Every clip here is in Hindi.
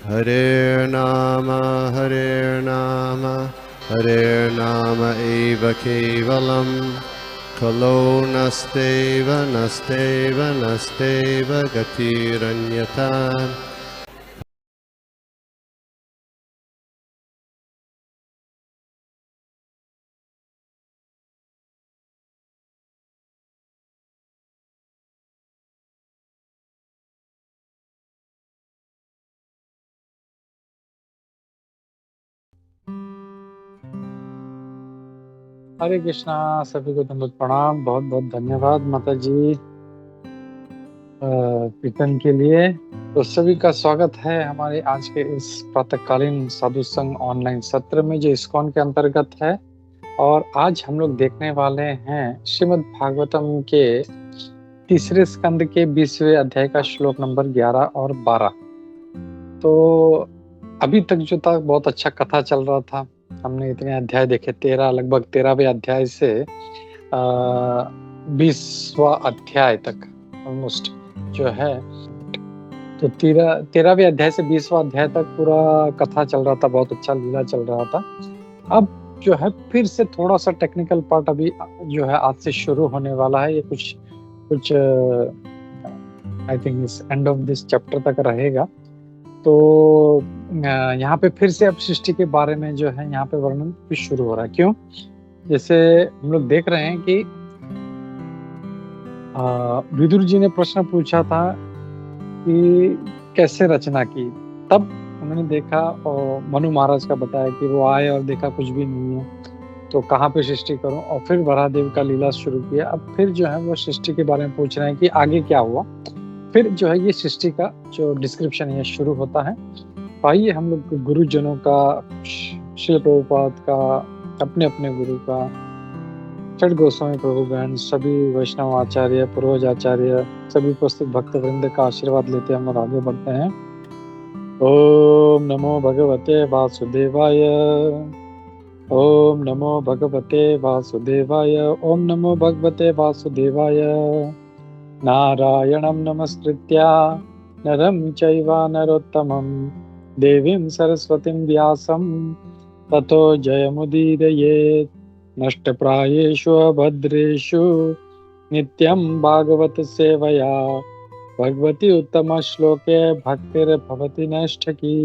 Hare Nama Hare Nama eva kevalam Kalo nasteva nasteva nasteva gatiranyata. हरे कृष्णा। सभी को दंडवत प्रणाम। बहुत बहुत धन्यवाद माता जी कीर्तन के लिए। तो सभी का स्वागत है हमारे आज के इस प्रातःकालीन साधु संघ ऑनलाइन सत्र में, जो इस्कॉन के अंतर्गत है। और आज हम लोग देखने वाले हैं श्रीमद् भागवतम के तीसरे स्कंद के 20वें अध्याय का श्लोक नंबर 11 और 12। तो अभी तक जो था बहुत अच्छा कथा चल रहा था। हमने इतने अध्याय देखे, 13 लगभग 13वें अध्याय से 20वां अध्याय तक ऑलमोस्ट जो है। तो 13वें अध्याय से 20वां अध्याय तक पूरा कथा चल रहा था, बहुत अच्छा लीला चल रहा था। अब जो है फिर से थोड़ा सा टेक्निकल पार्ट अभी जो है आज से शुरू होने वाला है। ये कुछ आई थिंक इस एंड ऑफ दिस चैप्टर तक रहेगा। तो यहाँ पे फिर से अब सृष्टि के बारे में जो है यहाँ पे वर्णन फिर शुरू हो रहा है। क्यों? जैसे हम लोग देख रहे हैं कि विदुर जी ने प्रश्न पूछा था कि कैसे रचना की। तब उन्होंने देखा और मनु महाराज का बताया कि वो आए और देखा कुछ भी नहीं है, तो कहाँ पे सृष्टि करूं। और फिर वराहदेव का लीला शुरू किया। अब फिर जो है वो सृष्टि के बारे में पूछ रहे हैं कि आगे क्या हुआ। फिर जो है ये सृष्टि का जो डिस्क्रिप्शन है शुरू होता है। आइए हम लोग गुरुजनों का, श्रील प्रभुपाद का, अपने अपने गुरु का, छठ गोस्वामी प्रभुगण, सभी वैष्णव आचार्य, पूर्वज आचार्य, सभी उपस्थित भक्त वृंद का आशीर्वाद लेते हम आगे बढ़ते हैं। ओम नमो भगवते वासुदेवाय। ओम नमो भगवते वासुदेवाय। ओम नमो भगवते वासुदेवाय। नारायणं नमस्कृत्य नरं चैव नरोत्तमं देवीं सरस्वतीं व्यासं ततो जयमुदीरयेत्। नष्टप्रायेषु अभद्रेषु नित्यं भागवत सेवया भगवती उत्तम श्लोके भक्तिर्भवति नष्टकी।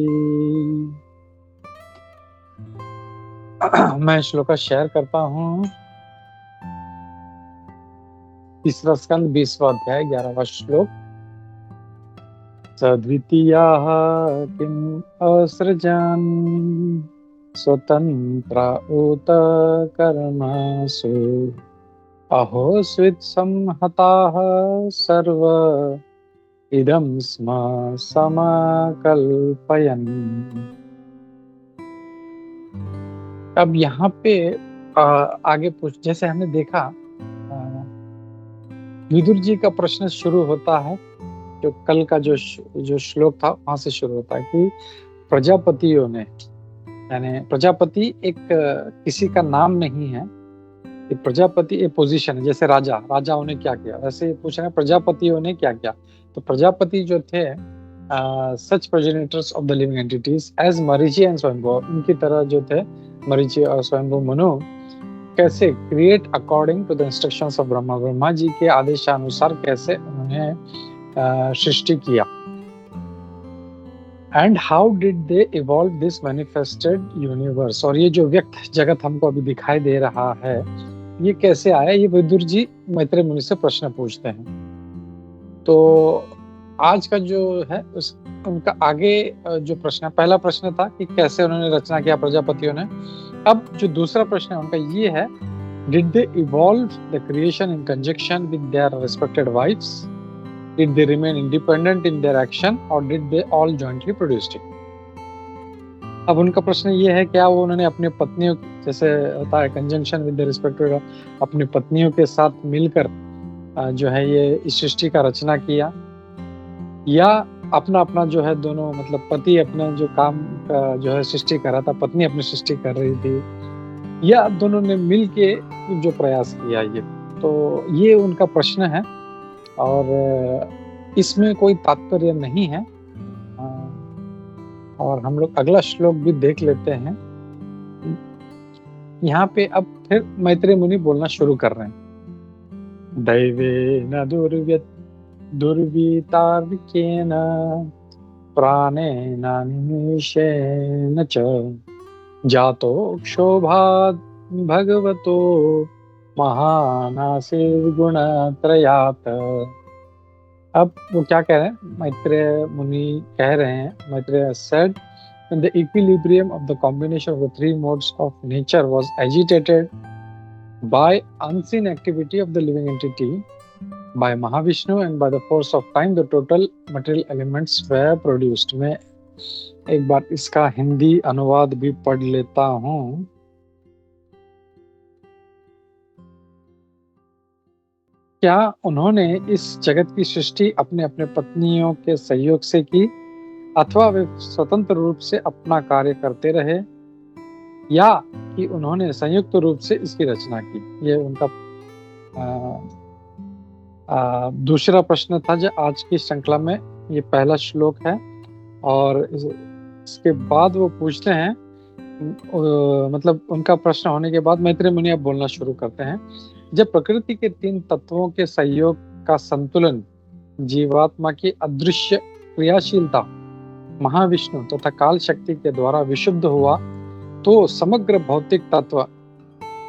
मैं श्लोक शेयर करता हूँ। तीसरा स्कंद 20वां अध्याय 11वां श्लोक। सद्वितीयाः किम् असृजन् स्वतन्त्र उत कर्मसु अहो स्वित् संहताः सर्व इदं स्म समाकल्पयन्। अब यहाँ पे आगे पूछ, जैसे हमने देखा विदुर जी का प्रश्न शुरू होता है। जो कल का जो श्लोक था वहां से शुरू होता है कि प्रजापतियों ने, यानी प्रजापति एक किसी का नाम नहीं है। प्रजापति एक पोजीशन है, जैसे राजाओं ने क्या किया, वैसे पूछ रहे हैं प्रजापतियों ने क्या किया। तो प्रजापति जो थे such progenitors of the living entities as Marichi and Swayambhu, उनकी तरह जो थे मरीचि और स्वयंभू मनु, कैसे create according to the instructions of Brahma, Brahma ji के आदेशानुसार कैसे उन्होंने सृष्टि किया। And how did they evolve this manifested universe, और ये जो व्यक्त जगत हमको अभी दिखाई दे रहा है ये कैसे आया, ये विदुर जी मैत्रेय मुनि से प्रश्न पूछते हैं। तो आज का जो है उनका आगे जो प्रश्न है, पहला प्रश्न था कि कैसे उन्होंने रचना किया प्रजापतियों ने। अब जो दूसरा प्रश्न है उनका ये है, did they evolve the creation in conjunction with their respected wifes, did they remain independent in their action, और did they all jointly produced it. अब उनका प्रश्न ये है, क्या वो उन्होंने अपने पत्नियों, जैसे होता है कंजंक्शन विद द रिस्पेक्टेड, अपनी पत्नियों के साथ मिलकर जो है ये इस सृष्टि का रचना किया, या अपना अपना जो है दोनों, मतलब पति अपने जो काम का जो है सृष्टि कर रहा था, पत्नी अपनी सृष्टि कर रही थी, या दोनों ने मिल के जो प्रयास किया। ये तो ये उनका प्रश्न है और इसमें कोई तात्पर्य नहीं है। और हम लोग अगला श्लोक भी देख लेते हैं। यहाँ पे अब फिर मैत्रेय मुनि बोलना शुरू कर रहे हैं। दैवेन दुर्वितार्केन प्राणेन निमेषेन च जातो क्षोभात् भगवतो महानासीर् गुणत्रयात्। अब वो क्या कह रहे हैं? मैत्रेय मुनि कह रहे हैं, Maitreya said, when the equilibrium of the combination of the three modes of nature was agitated by unseen activity of the living entity, by Mahavishnu and by the force of time, the total material elements were produced. मैं एक बार इसका हिंदी अनुवाद भी पढ़ लेता हूँ। क्या उन्होंने इस जगत की सृष्टि अपने अपने पत्नियों के सहयोग से की, अथवा वे स्वतंत्र रूप से अपना कार्य करते रहे, या कि उन्होंने संयुक्त रूप से इसकी रचना की? ये उनका दूसरा प्रश्न था जो आज की श्रृंखला में ये पहला श्लोक है। और इसके बाद वो पूछते हैं, मतलब उनका प्रश्न होने के बाद मैत्रेय मुनि अब बोलना शुरू करते हैं। जब प्रकृति के तीन तत्वों के सहयोग का संतुलन जीवात्मा की अदृश्य क्रियाशीलता महाविष्णु तथा काल शक्ति के द्वारा विशुद्ध हुआ, तो समग्र भौतिक तत्व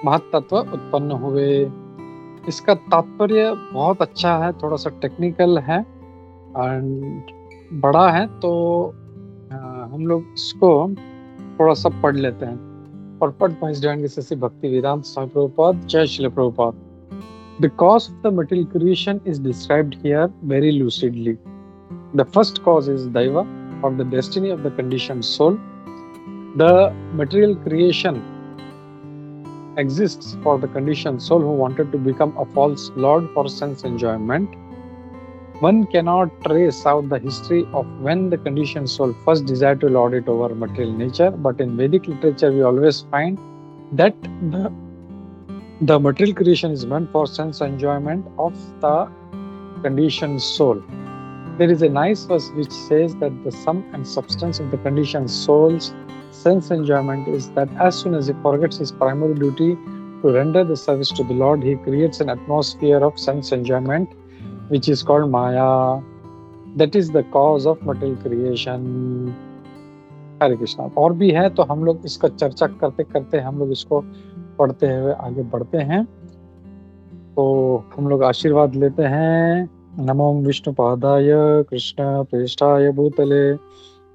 महत्तत्व उत्पन्न हुए। इसका तात्पर्य बहुत अच्छा है, थोड़ा सा टेक्निकल है और बड़ा है, तो हम लोग इसको थोड़ा सा पढ़ लेते हैं। Purport by His Divine Grace Bhaktivedanta Swami Prabhupada, Jai Srila Prabhupada. The cause of the material creation is described here very lucidly. The first cause is Daiva, or the destiny of the conditioned soul. The material creation exists for the conditioned soul who wanted to become a false lord for sense enjoyment. One cannot trace out the history of when the conditioned soul first desired to lord it over material nature, but in Vedic literature we always find that the material creation is meant for sense enjoyment of the conditioned soul. There is a nice verse which says that the sum and substance of the conditioned soul's sense enjoyment is that as soon as he forgets his primary duty to render the service to the Lord, he creates an atmosphere of sense enjoyment which is called Maya. That is the cause of material creation. हरे कृष्णा। और भी है तो हम लोग इसका चर्चा करते करते हम लोग इसको पढ़ते हुए आगे बढ़ते हैं। तो हम लोग आशीर्वाद लेते हैं। नमो विष्णुपादाय कृष्ण प्रेष्ठाय भूतले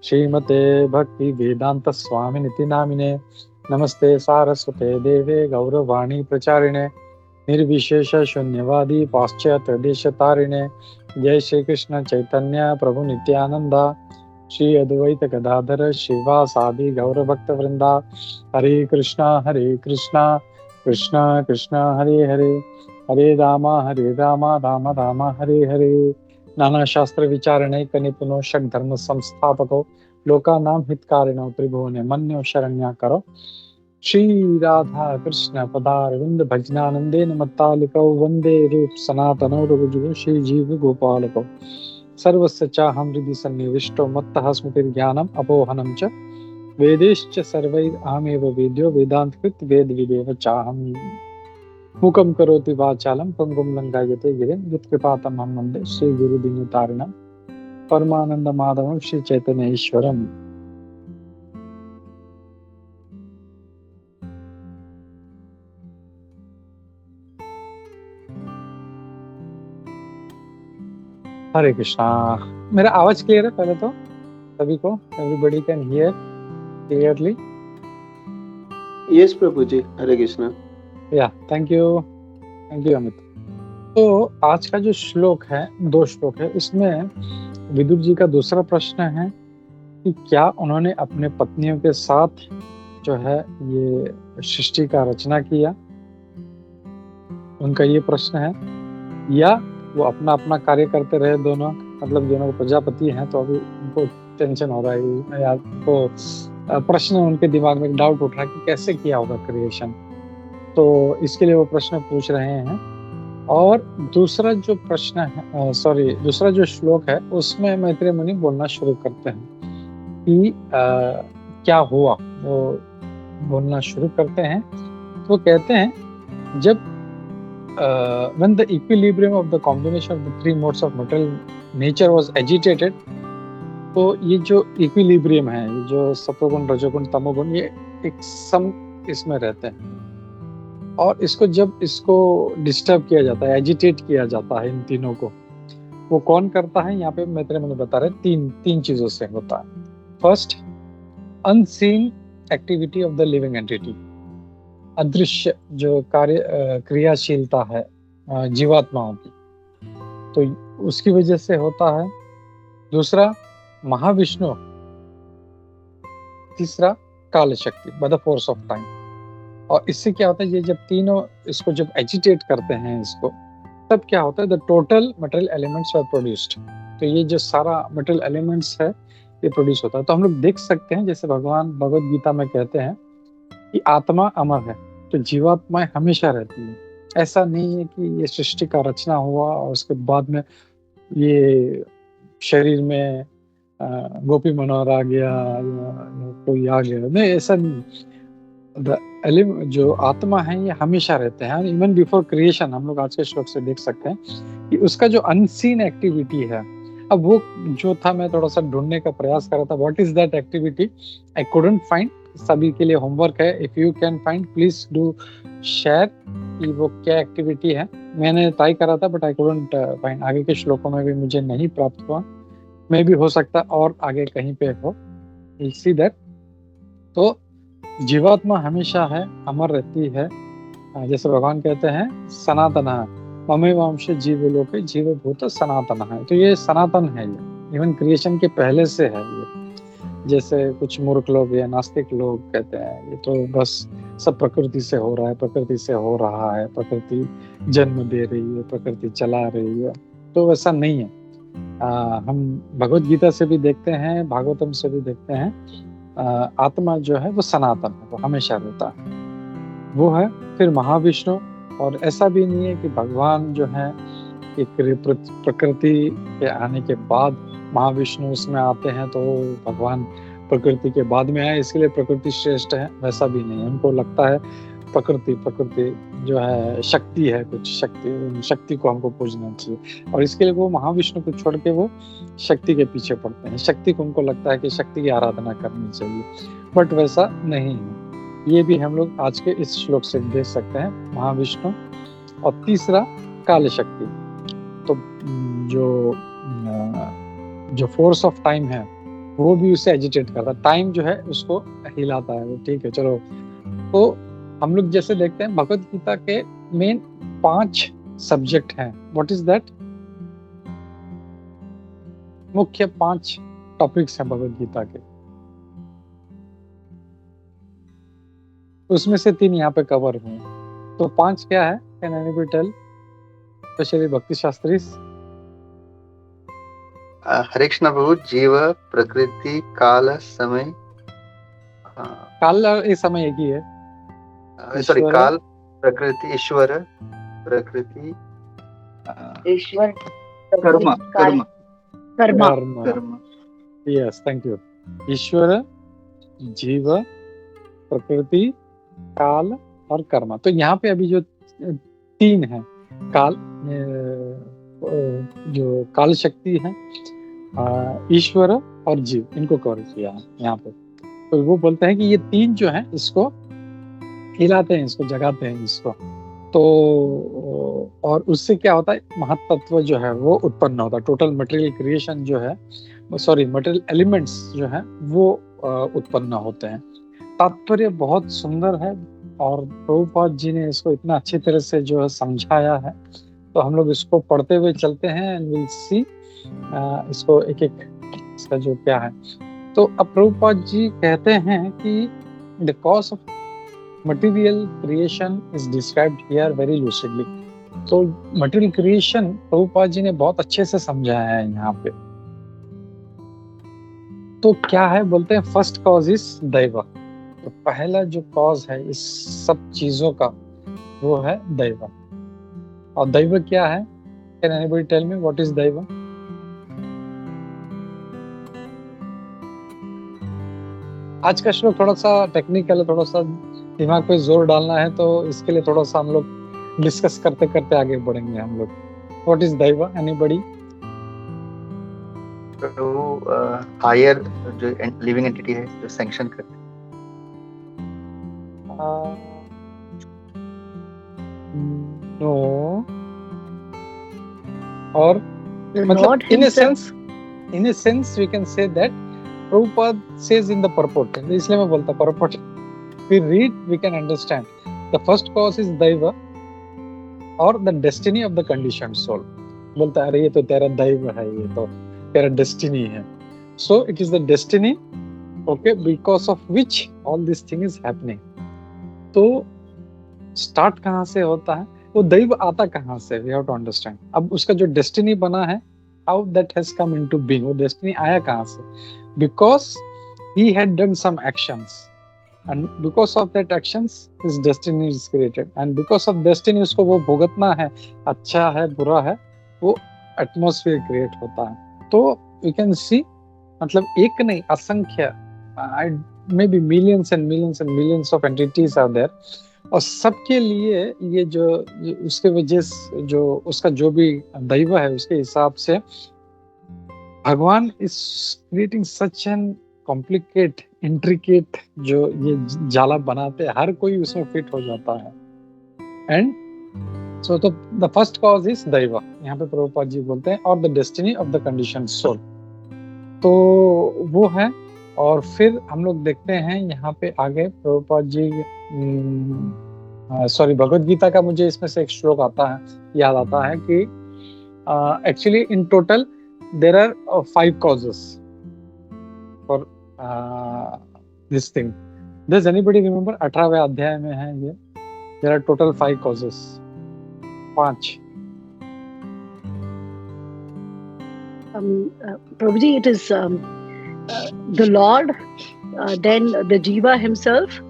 श्रीमते भक्ति वेदांत स्वामिनिति नामिने नमस्ते सारस्वते देवे गौरवाणी प्रचारिणे निर्विशेष शून्यवादी पाश्चात्य देशतारिणे जय श्री कृष्ण चैतन्य प्रभु नित्यानंदा श्री अद्वैत गदाधर श्रीवासादि गौर भक्त वृंदा। हरे कृष्णा कृष्णा कृष्णा हरे हरे, हरे राम राम राम हरे हरे। नाना शास्त्र विचारणैक निपुनो षड धर्म संस्थापको लोकानां हितकारिणो त्रिभुवने मन्यो शरण्या करो। श्री राधा कृष्ण पदारविंद भजनानंदेन मत्तालिकौ वंदे रूप सनातनौ रघुजुगो श्री जीव गोपालकौ। सर्वस्य चाहं हृदि सन्निविष्टो मत्तः स्मृतिर्ज्ञानम् अपोहनं च वेदैश्च सर्वैरहमेव वेद्यो वेदान्तकृत वेद विदेव चाहम्। मूकं करोति वाचालं पंगुं लंघयते गिरिं यत्कृपातमहं वन्दे श्री गुरुदीनतारिणं परमानंद माधवं श्री चैतन्य ईश्वरम्। हरे कृष्णा। मेरा आवाज क्लियर है पहले तो सभी को? Everybody can hear clearly? Yes Prabhu ji, Hare Krishna. Yeah thank you Amit. तो आज का जो श्लोक है, 2 श्लोक है, इसमें विदुर जी का दूसरा प्रश्न है कि क्या उन्होंने अपने पत्नियों के साथ जो है ये सृष्टि का रचना किया, उनका ये प्रश्न है, या वो अपना अपना कार्य करते रहे दोनों, मतलब दोनों को प्रजापति हैं तो अभी उनको टेंशन हो रहा है या तो प्रश्न उनके दिमाग में डाउट उठ रहा है कि कैसे किया होगा क्रिएशन, तो इसके लिए वो प्रश्न पूछ रहे हैं। और दूसरा जो प्रश्न है दूसरा जो श्लोक है उसमें मैत्रेय मुनि बोलना शुरू करते हैं। कि क्या हुआ, वो बोलना शुरू करते हैं। तो कहते हैं जब when the equilibrium of the combination of the three modes of material nature was agitated, तो ये जो इक्विलिब्रियम है, ये जो सत्वगुण रजोगुण तमोगुण, ये एक सम इसमें रहते हैं, और इसको डिस्टर्ब किया जाता है, एजिटेट किया जाता है इन तीनों को, वो कौन करता है? यहाँ पे मैत्रेय मुनि बता रहे तीन चीजों से होता है। First, unseen activity of the living entity, अदृश्य जो कार्य क्रियाशीलता है जीवात्माओं की, तो उसकी वजह से होता है। दूसरा, महाविष्णु। तीसरा, काल शक्ति by the force of time. और इससे क्या होता है, ये जब तीनों इसको जब एजिटेट करते हैं इसको, तब क्या होता है, the total material elements are produced. तो ये जो सारा मटेरियल एलिमेंट्स है ये प्रोड्यूस होता है। तो हम लोग देख सकते हैं, जैसे भगवान भगवद गीता में कहते हैं कि आत्मा अमर है, तो जीवात्माएं हमेशा रहती है। ऐसा नहीं है कि ये सृष्टि का रचना हुआ और उसके बाद में ये शरीर में गोपी मनोहर आ गया या कोई आ गया, नहीं, ऐसा नहीं। जो आत्मा है ये हमेशा रहते हैं, इवन बिफोर क्रिएशन। हम लोग आज के श्लोक से देख सकते हैं कि उसका जो अनसीन एक्टिविटी है, अब वो जो था, मैं थोड़ा सा ढूंढने का प्रयास कर रहा था, what is that activity, I couldn't find. सभी के लिए होमवर्क है, if you can find please do share कि वो क्या एक्टिविटी है। मैंने ट्राई करा था बट आई कुडंट फाइंड। आगे के श्लोकों में भी मुझे नहीं प्राप्त हुआ, मे भी हो सकता और आगे कहीं पे हो, विल सी दैट। तो जीवात्मा हमेशा है, अमर रहती है। जैसे भगवान कहते हैं सनातन है, ममेवांश जीवलोके जीवभूत सनातन है। तो ये सनातन है, ये इवन क्रिएशन के पहले से है ये। जैसे कुछ मूर्ख लोग या नास्तिक लोग कहते हैं ये तो बस सब प्रकृति से हो रहा है, प्रकृति से हो रहा है, प्रकृति जन्म दे रही है, प्रकृति चला रही है। तो वैसा नहीं है। हम भगवद गीता से भी देखते हैं, भागवतम से भी देखते हैं, आत्मा जो है वो सनातन है, वो हमेशा रहता है, वो है। फिर महाविष्णु, और ऐसा भी नहीं है कि भगवान जो है प्रकृति के आने के बाद महाविष्णु उसमें आते हैं तो भगवान प्रकृति के बाद में आए, इसके लिए प्रकृति श्रेष्ठ है, वैसा भी नहीं है। उनको लगता है प्रकृति जो है शक्ति है, कुछ शक्ति को हमको पूजना चाहिए, और इसके लिए वो महाविष्णु को छोड़ के वो शक्ति के पीछे पड़ते हैं। शक्ति को उनको लगता है कि शक्ति की आराधना करनी चाहिए, बट वैसा नहीं है। ये भी हम लोग आज के इस श्लोक से देख सकते हैं, महाविष्णु। और तीसरा, काल शक्ति। तो जो फोर्स ऑफ टाइम है वो भी उसे एजिटेट करता है, टाइम जो है उसको हिलाता है। ठीक है, चलो। तो हम लोग जैसे देखते हैं भगवद गीता के मेन 5 सब्जेक्ट हैं। What is that? मुख्य 5 टॉपिक्स हैं भगवद गीता के, उसमें से 3 यहाँ पे कवर हुए। तो 5 क्या है? कैन एनीबडी टेल, स्पेशली भक्ति शास्त्री? हरे कृष्ण प्रभु। जीव, प्रकृति, काल, समय। काल और समय एक ही है। सॉरी, काल, प्रकृति, ईश्वर, प्रकृति, ईश्वर, कर्म। Yes, thank you. ईश्वर, जीव, प्रकृति, काल और कर्म। तो यहाँ पे अभी जो 3 है, काल, जो काल शक्ति है, ईश्वर और जीव, इनको कवर किया है यहाँ पे। तो वो बोलते हैं कि ये 3 जो है इसको हिलाते हैं, इसको जगाते हैं, इसको। तो और उससे क्या होता है, महत्त्व जो है वो उत्पन्न होता है। टोटल मटेरियल क्रिएशन जो है, मटेरियल एलिमेंट्स जो है वो उत्पन्न होते हैं। तात्पर्य बहुत सुंदर है और प्रभुपाद जी ने इसको इतना अच्छी तरह से जो है समझाया है। तो हम लोग इसको पढ़ते हुए चलते हैं एंड विल सी इसको एक इसका जो क्या है। तो अब प्रभुपाद जी कहते हैं कि the cause of material creation is described here very lucidly. तो मटेरियल क्रिएशन प्रभुपाद जी ने बहुत अच्छे से समझाया है यहाँ पे। तो क्या है, बोलते हैं फर्स्ट कॉज इज दैव। तो पहला जो कॉज है इस सब चीजों का वो है दैव। और दैव क्या है? Can anybody tell me what is दैव? आज का श्लोक थोड़ा सा टेक्निकल है, थोड़ा सा दिमाग पे जोर डालना है, तो इसके लिए थोड़ा सा हम लोग डिस्कस करते करते आगे बढ़ेंगे हम लोग. व्हाट इज दैव? एनीबडी? तो हायर जो लिविंग एंटिटी है जो सैंक्शन करते हैं. नो. और The मतलब Lord in a himself. sense we can say that Prabhupada says in the purport, इसलिए मैं बोलता purport, we read, we can understand. The first cause is Daiva or the destiny of the conditioned soul. बोलता है अरे ये तो तेरा दैव है, ये तो तेरा destiny है. So it is the destiny, okay, because of which all this thing is happening. तो स्टार्ट कहाँ से होता है, वो दैव आता कहाँ से, we have to understand. अब उसका जो डेस्टिनी बना है, how that has come into being, वो डेस्टिनी आया कहाँ से? Because he had done some actions, and because of that actions his destiny is created, and because of destiny उसको वो भुगतना है, अच्छा है बुरा है, वो एटमॉस्फेयर क्रिएट होता है. तो you can see, मतलब एक नहीं असंख्य, maybe millions and millions and millions of entities are there, और सबके लिए ये जो उसके वजह से जो उसका जो भी दैव है उसके हिसाब से भगवान is creating such an complicate intricate, जो ये जाला बनाते हैं, हर कोई उसमें फिट हो जाता है. एंड सो तो द फर्स्ट कॉज इज दैव, यहाँ पे प्रभुपाद जी बोलते हैं, और the destiny of the condition soul. तो वो है. और फिर हम लोग देखते हैं यहाँ पे आगे प्रभुपाद जी, सॉरी, भगवद गीता का मुझे इसमें से एक श्लोक आता है, याद आता है कि actually in total there are 5 causes for this thing. Does anybody remember? 18वें अध्याय में है ये. There are total 5 causes, 5. Prabhuji, it is the Lord, then the Jiva himself,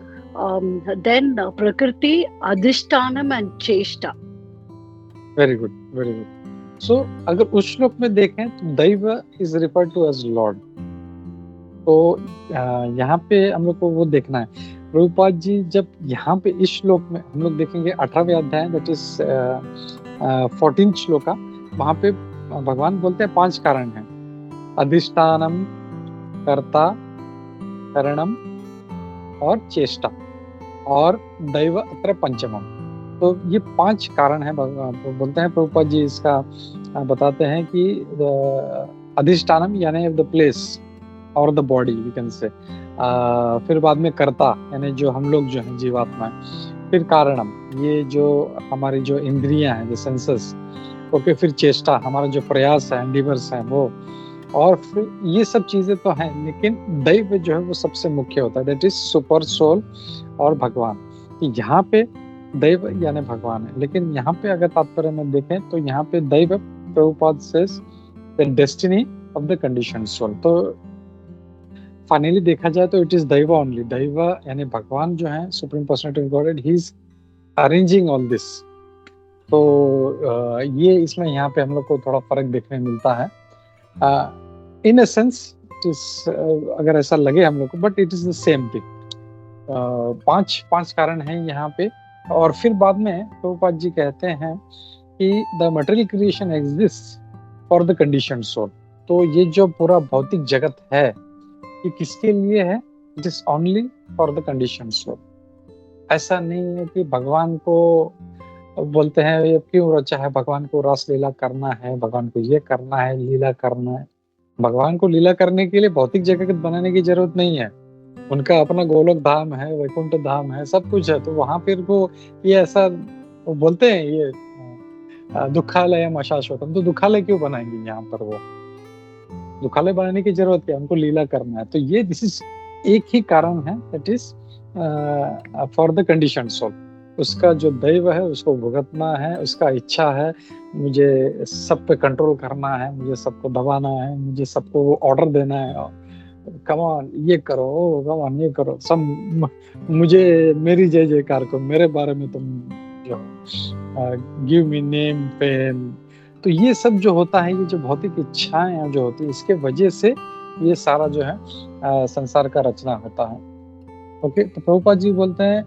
then Prakriti, Adhishtanam and Cheshta. Very good, very good. So अगर उस श्लोक में देखें तो दैव is referred to as lord. तो यहाँ पे हम लोग को वो देखना है. प्रभुपाद जी जब यहाँ पे इस श्लोक में हम लोग देखेंगे 18वें अध्याय, दैट इज 14th श्लोका, वहाँ पे भगवान बोलते हैं 5 कारण हैं: अधिष्ठानम, कर्ता, करणम और चेष्टा, और दैव अत्र पंचमम. तो ये 5 कारण हैं. बोलते हैं प्रभुपाद जी, इसका बताते हैं कि अधिष्ठानम यानी द प्लेस और the body we can say, फिर बाद में कर्ता यानी जो हम लोग जो हैं जीवात्मा है, फिर कारणम ये जो हमारी जो इंद्रियां हैं, जो सेंसेस, ओके, फिर चेष्टा हमारा जो प्रयास है, एंडिवर्स है वो, और फिर ये सब चीजें तो हैं, लेकिन दैव जो है वो सबसे मुख्य होता है, दैट इज सुपर सोल और भगवान. यहाँ पे दैव यानी भगवान है, लेकिन यहाँ पे अगर तात्पर्य में देखें तो यहाँ पे दैव, Prabhupada says the destiny of the condition soul. तो फाइनली देखा जाए तो इट इज दैव ओनली. दैव यानी भगवान जो है, supreme personality of godhead, he is arranging all this. तो ये इसमें यहाँ पे हम लोग को थोड़ा फर्क देखने मिलता है. इन अ सेंस इट इज, अगर ऐसा लगे हम लोग को, but it is the same thing. 5 कारण हैं यहाँ पे. और फिर बाद में प्रभुपाद जी कहते हैं कि the material creation exist for the condition soul. तो ये जो पूरा भौतिक जगत है ये किसके लिए है? It is only for the condition soul. ऐसा नहीं है कि भगवान को बोलते हैं ये क्यों रचा है, भगवान को रस लीला करना है, भगवान को ये करना है, लीला करना है. भगवान को लीला करने के लिए भौतिक जगत बनाने की जरूरत नहीं है. उनका अपना गोलोक धाम है, वैकुंठ धाम है, सब कुछ है. तो वहां फिर वो ये ऐसा वो बोलते हैं ये दुखालय शाश्वतम, तो दुखालय क्यों बनाएंगे यहाँ पर? वो दुखालय बनाने की जरूरत क्या, उनको लीला करना है. तो ये दिस इज एक ही कारण है, that is for the condition soul. उसका जो दैव है उसको भुगतना है, उसका इच्छा है मुझे सब पे कंट्रोल करना है, मुझे सबको दबाना है, मुझे सबको ऑर्डर देना है, कम ऑन ये करो, कम ऑन ये करो, सब मुझे मेरी जय जयकार करो, मेरे बारे में तुम जो गिव मी नेम फेम. तो ये सब जो होता है, ये जो भौतिक इच्छाएं जो होती है, इसके वजह से ये सारा जो है संसार का रचना होता है। ओके, तो प्रभुपाद जी बोलते हैं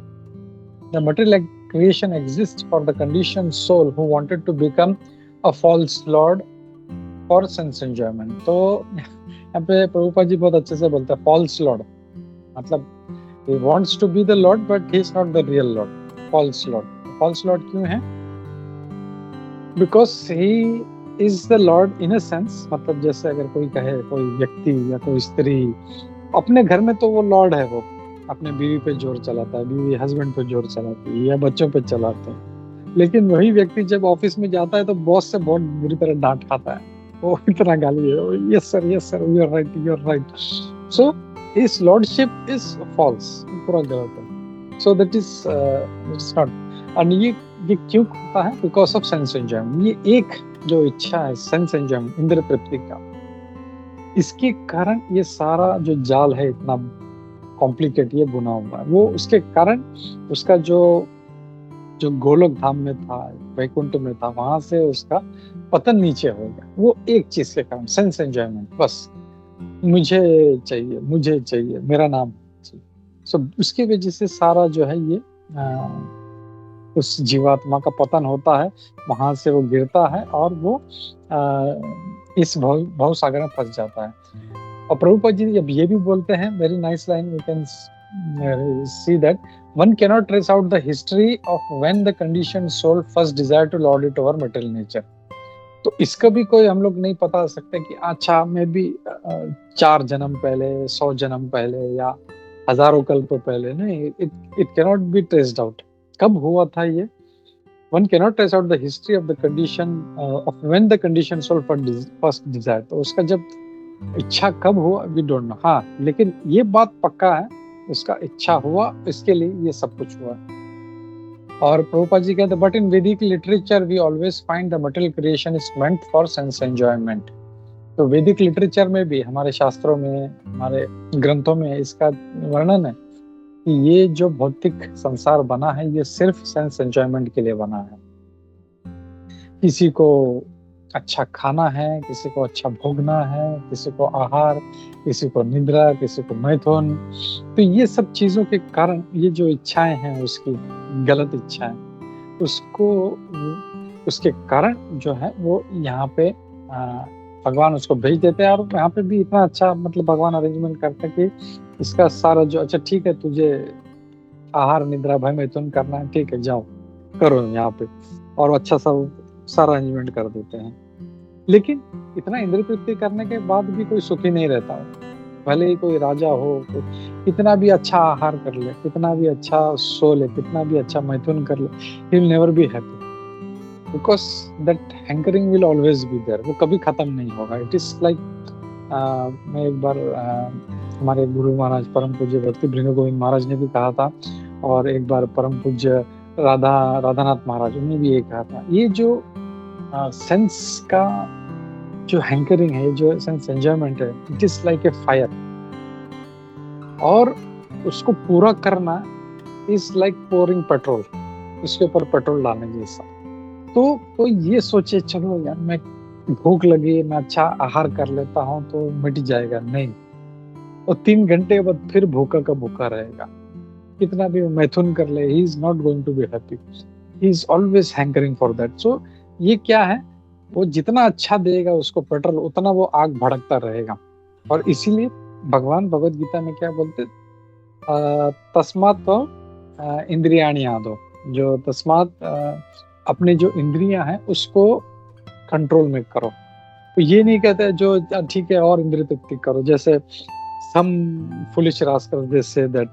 the material creation exists for the conditioned soul who wanted to become a false lord for sense enjoyment। तो यहाँ पे प्रभुपाद जी बहुत अच्छे से बोलते हैं false lord, मतलब he wants to be the lord but he is not the real lord, false lord। false lord क्यों है? Because he is the lord in a sense, मतलब जैसे अगर कोई कहे, कोई व्यक्ति या कोई स्त्री अपने घर में तो वो लॉर्ड है, वो अपने बीवी पे जोर चलाता है, बीवी हस्बैंड पे जोर चलाती है या बच्चों पे चलाते हैं, लेकिन वही व्यक्ति जब ऑफिस में जाता है तो बॉस से बहुत बुरी तरह डांट खाता है, वो इतना गाली है, yes sir you are right you are right. So his lordship is false, पूरा गलत है। So that is it's not. और ये क्यों होता है? Because of sense enjoyment. ये एक जो इच्छा है सेंस एंजॉयमेंट, इंद्र तृप्ति का, इसके कारण ये सारा जो जाल है इतना कॉम्प्लिकेट ये बुना हुआ है। वो उसके कारण उसका जो गोलोक धाम में था, वैकुंठ में था, वहां से उसका पतन नीचे हो गया। वो एक चीज के कारण, सेंस एंजॉयमेंट, बस मुझे चाहिए मेरा नाम चाहिए। सो उसकी वजह से सारा जो है ये उस जीवात्मा का पतन होता है, वहां से वो गिरता है और वो इस भव सागर में फंस जाता है। और प्रभुपाद जी अब ये भी बोलते हैं, very nice line, we can see that one can not trace out the history of when the conditioned soul first desire to lord it over material nature. तो इसका भी कोई हम लोग नहीं पता सकते कि अच्छा मे बी 4 जन्म पहले, 100 जन्म पहले या हजारों कल्प पहले, नहीं, it can not be traced out. कब हुआ था ये? One cannot trace out the history of the condition of when the conditioned soul first desired। तो उसका जब इच्छा कब हुआ, we don't know। हाँ, लेकिन ये बात पक्का है, उसका इच्छा हुआ, इसके लिए ये सब कुछ हुआ। और प्रभुपाद जी कहते हैं, but in Vedic literature we always find the material creation is meant for sense enjoyment। तो वैदिक लिटरेचर में भी, हमारे शास्त्रों में, हमारे ग्रंथों में इसका वर्णन है कि ये जो भौतिक संसार बना है ये सिर्फ सेंस एंजॉयमेंट के लिए बना है। किसी को अच्छा खाना है, किसी को अच्छा भोगना है, किसी को आहार, किसी को निद्रा, किसी को मैथुन। तो ये सब चीजों के कारण ये जो इच्छाएं हैं, उसकी गलत इच्छाएं, उसको उसके कारण जो है वो यहाँ पे भगवान उसको भेज देते हैं। और यहाँ पे भी इतना अच्छा, मतलब भगवान अरेंजमेंट करते हैं कि इसका सारा जो, अच्छा ठीक है तुझे आहार निद्रा भय मैथुन करना है, ठीक है जाओ करो यहाँ पे, और अच्छा सा सारा अरेंजमेंट कर देते हैं। लेकिन इतना इंद्र तृप्ति करने के बाद भी कोई सुखी नहीं रहता। भले ही कोई राजा हो, कितना भी अच्छा आहार कर ले, कितना भी अच्छा सो ले, कितना भी अच्छा मैथुन कर ले, he will never be happy because that hankering will always be there। वो कभी खत्म नहीं होगा। इट इज लाइक मैं एक बार हमारे गुरु महाराज परम पूज्य भक्ति भृंग गोविंद महाराज ने भी कहा था, और एक बार परम पूज्य राधानाथ महाराज उन्होंने भी ये कहा था, ये जो सेंस का जो हैंकरिंग है, जो सेंस एंजॉयमेंट है, it is like a fire, और उसको पूरा करना इज लाइक पोरिंग पेट्रोल, उसके ऊपर पेट्रोल डालने जैसा। तो कोई ये सोचे चलो यार मैं भूख लगी, मैं अच्छा आहार कर लेता हूँ तो मिट जाएगा, नहीं, और 3 घंटे के बाद फिर भूखा का भूखा रहेगा। कितना भी मैथुन कर ले, he is not going to be happy, he is always hankering for that. So ये क्या है, वो जितना अच्छा देगा उसको पेट्रोल, उतना वो आग भड़कता रहेगा। और इसीलिए भगवान भगवद गीता में क्या बोलते, तस्मात् तो इंद्रियाणि आदो, जो तस्मात् अपने जो इंद्रियां हैं उसको कंट्रोल में करो। तो ये नहीं कहते जो ठीक है और इंद्रिय तृप्ति करो, जैसे सम foolish Rascals they say that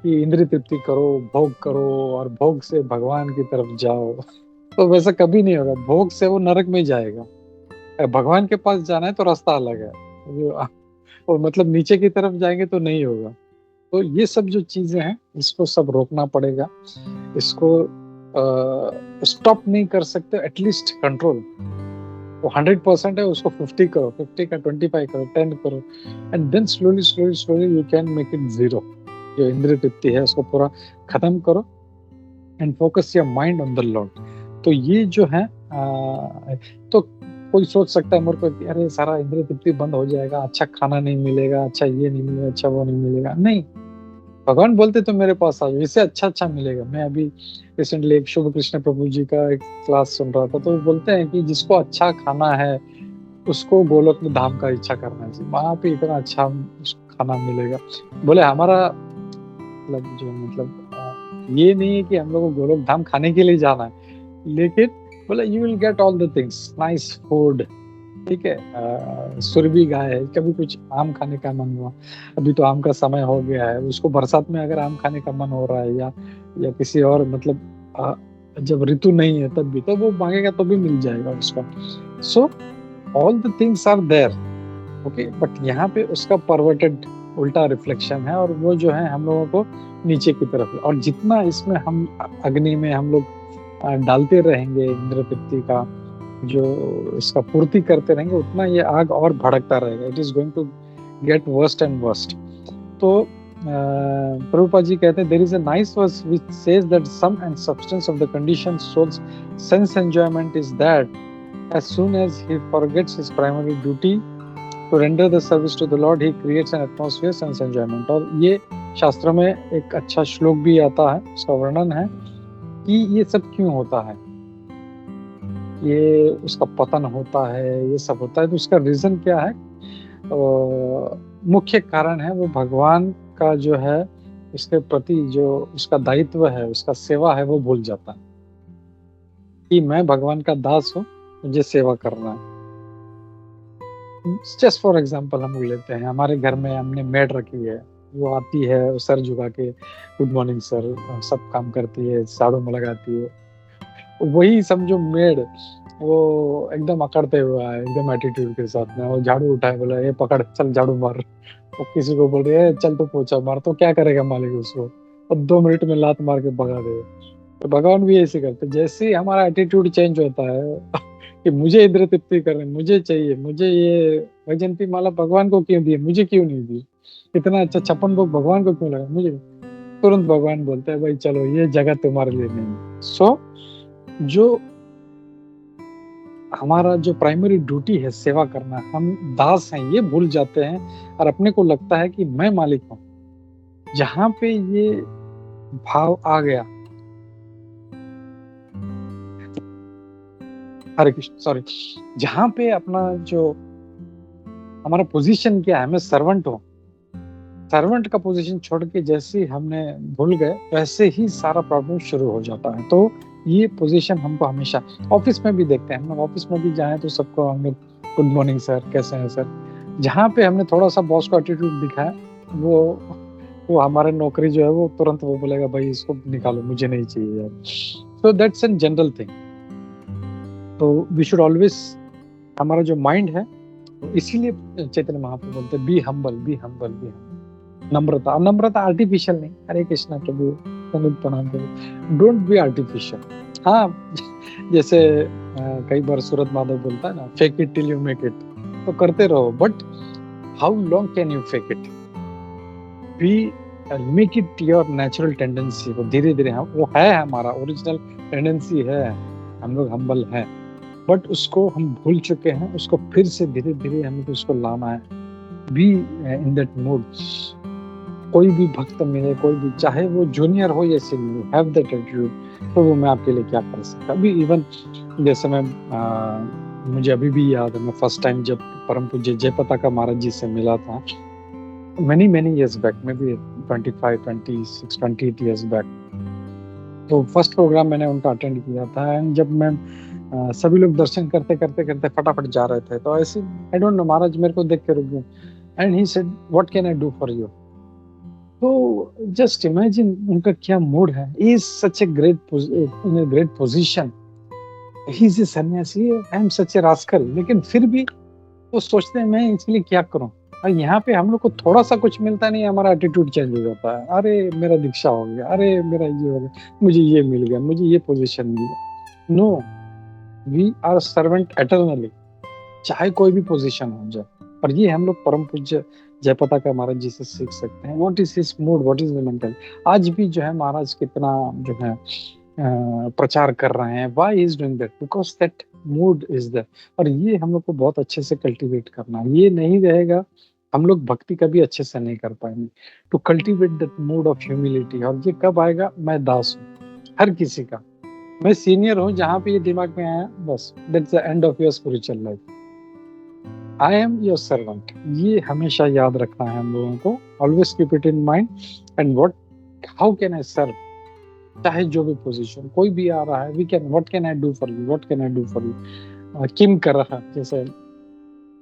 कि इंद्रिय तृप्ति करो, भोग करो, और भोग से भगवान की तरफ जाओ। तो वैसा कभी नहीं होगा, भोग से वो नरक में जाएगा। भगवान के पास जाना है तो रास्ता अलग है, और मतलब नीचे की तरफ जाएंगे तो नहीं होगा। तो ये सब जो चीजें हैं इसको सब रोकना पड़ेगा, इसको स्टॉप नहीं कर सकते, एटलीस्ट कंट्रोल। वो 100% है, उसको 50 करो, 50 का 25 करो, 10 करो, and then slowly you can make it 0। जो इंद्रिय तृप्ति है उसको पूरा खत्म करो and focus your mind on the lord. तो ये जो है तो कोई सोच सकता है मेरे को कि अरे सारा इंद्रिय तृप्ति बंद हो जाएगा, अच्छा खाना नहीं मिलेगा, अच्छा ये नहीं मिलेगा, अच्छा वो नहीं मिलेगा। नहीं, भगवान बोलते तो मेरे पास आ जाओ, इससे अच्छा मिलेगा। मैं अभी रिसेंटली एक शुभ कृष्ण प्रभु जी का एक क्लास सुन रहा था, तो वो बोलते हैं कि जिसको अच्छा खाना है उसको गोलोक में धाम का इच्छा करना चाहिए, वहां पे इतना अच्छा खाना मिलेगा। बोले हमारा ये नहीं है कि हम लोग को गोलोक धाम खाने के लिए जाना है, लेकिन बोले you will get all the things, nice food, ठीक है। सुरभि गाय है, कभी कुछ आम खाने का मन हुआ, अभी तो आम का समय हो गया है, उसको बरसात में अगर आम खाने का मन हो रहा है या किसी और जब ऋतु नहीं है तब भी, तो वो मांगेगा तो भी मिल जाएगा उसको। So all the things are there, okay, but यहाँ पे उसका परवर्टेड उल्टा रिफ्लेक्शन है, और वो जो है हम लोगों को नीचे की तरफ है। और जितना इसमें हम अग्नि में हम लोग डालते रहेंगे इंद्र तृप्ति का, जो इसका पूर्ति करते रहेंगे, उतना ये आग और भड़कता रहेगा। It is going to get worst and worst. तो प्रभुपाद जी कहते हैं, there is a nice verse which says that sum and substance of the condition souls sense enjoyment is that as soon as he forgets his primary duty to render the service to the Lord, he creates an atmosphere sense enjoyment। और ये शास्त्रों में एक अच्छा श्लोक भी आता है, उसका वर्णन है कि ये सब क्यों होता है, ये उसका पतन होता है, ये सब होता है। तो उसका रीजन क्या है? मुख्य कारण है वो भगवान का जो है उसके प्रति जो उसका दायित्व है, उसका सेवा है, वो भूल जाता है कि मैं भगवान का दास हूँ, मुझे सेवा करना है। जस्ट फॉर एग्जाम्पल हम लेते हैं, हमारे घर में हमने मेड रखी है, वो आती है सर झुका के गुड मॉर्निंग सर, सब काम करती है, झाड़ू में लगाती है। वही समझो मेड वो एकदम अकड़ते हुआ है, एकदम एटीट्यूड के साथ में, वो झाड़ू उठाए, बोला ये पकड़ चल झाड़ू मार, वो किसी को बोल रही है चल तो पोछा मार, तो क्या करेगा मालिक उसको? अब 2 मिनट में लात मार के भगा दे। तो भगवान भी ऐसे करते, जैसे ही हमारा एटीट्यूड चेंज होता है कि मुझे इंद्र तृप्ति करनी, मुझे चाहिए, मुझे ये वैजयंती माला भगवान को क्यों दी, मुझे क्यों नहीं दी, इतना अच्छा 56 भोग भगवान को क्यों लगा मुझे, तुरंत भगवान बोलते हैं भाई चलो ये जगह तुम्हारे लिए नहीं। सो जो हमारा जो प्राइमरी ड्यूटी है सेवा करना, हम दास हैं ये भूल जाते हैं और अपने को लगता है कि मैं मालिक हूं। जहां पे ये भाव आ गया, हरे कृष्ण, सॉरी, जहां पे अपना जो हमारा पोजीशन क्या है, मैं सर्वेंट हूँ, सर्वेंट का पोजीशन छोड़ के जैसे हमने भूल गए, वैसे ही सारा प्रॉब्लम शुरू हो जाता है। तो ये पोजीशन हमको हमेशा ऑफिस में भी देखते हैं, हम लोग ऑफिस में भी जाएं तो सबको हम लोग गुड मॉर्निंग सर, कैसे हैं सर। जहाँ पे हमने थोड़ा सा बॉस को एटीट्यूड दिखाया, वो हमारे नौकरी जो है वो तुरंत वो बोलेगा भाई इसको निकालो, मुझे नहीं चाहिए यार। So that's an general thing. तो वी शुड ऑलवेज, हमारा जो माइंड है, इसीलिए चैतन्य महाप्रभु बोलते be humble, be humble, be humble. Namrata, Namrata artificial नहीं। हरे कृष्णा प्रभु, प्रणाम प्रभु, डोंट बी आर्टिफिशियल। हाँ, जैसे कई बार सूरत माधव बोलता है ना, fake it till you make it, तो करते रहो, but how long can you fake it? Be make it your natural tendency. वो धीरे धीरे, वो है हमारा ओरिजिनल टेंडेंसी है, हम लोग हम्बल हैं, बट उसको हम भूल चुके हैं, उसको फिर से धीरे धीरे हमें उसको लाना है। Be in that mood. कोई भी भक्त मिले, कोई भी, चाहे वो जूनियर हो या सीनियर, हैव दैट एटीट्यूड। तो वो मैं आपके लिए क्या कर सकता। अभी इवन जैसे मैं मुझे अभी भी याद है, मैं फर्स्ट टाइम जब परम पूज्य जयपताका महाराज जी से मिला था, many years back, maybe 25, 26, 28 years back। तो फर्स्ट प्रोग्राम मैंने उनका अटेंड किया था, एंड जब मैं सभी लोग दर्शन करते करते फटाफट जा रहे थे, तो ऐसे आई डोंट नो, महाराज मेरे को देख के रुक गए, and he said what can I do for you. तो जस्ट इमेजिन उनका क्या मूड है। He is such a great in a great position, he is a सन्यासी, I am such A rascal, लेकिन फिर भी वो सोचते हैं मैं इसके लिए क्या करूं। और यहाँ पे हम लोग को थोड़ा सा कुछ मिलता नहीं, हमारा एटीट्यूड चेंज हो जाता है। अरे मेरा दीक्षा हो गया, अरे मेरा ये हो गया, मुझे ये मिल गया, मुझे ये पोजीशन मिल गया। No, we are servant eternally, चाहे कोई भी पोजीशन हो जाए। और ये हम लोग परम पूज्य जयपताका महाराज जी से सीख सकते हैं। What is his mood, what is the mental. आज भी जो है महाराज कितना जो है प्रचार कर रहे हैं, why is doing that, because that mood is there. और ये हम लोग को बहुत अच्छे से कल्टीवेट करना है, ये नहीं रहेगा हम लोग भक्ति कभी अच्छे से नहीं कर पाएंगे। To cultivate that mood of humility, और ये कब आएगा, मैं दास हूँ हर किसी का, मैं सीनियर हूँ, जहाँ पे ये दिमाग में आया बस that's the end of your spiritual life, I am your servant. ये हमेशा याद रखना है हम लोगों को, always keep it in mind. And what, how can I serve, चाहे जो भी पोजीशन कोई भी आ रहा है, we can, what can I do for you, what can I do for you. किम कर रहा, जैसे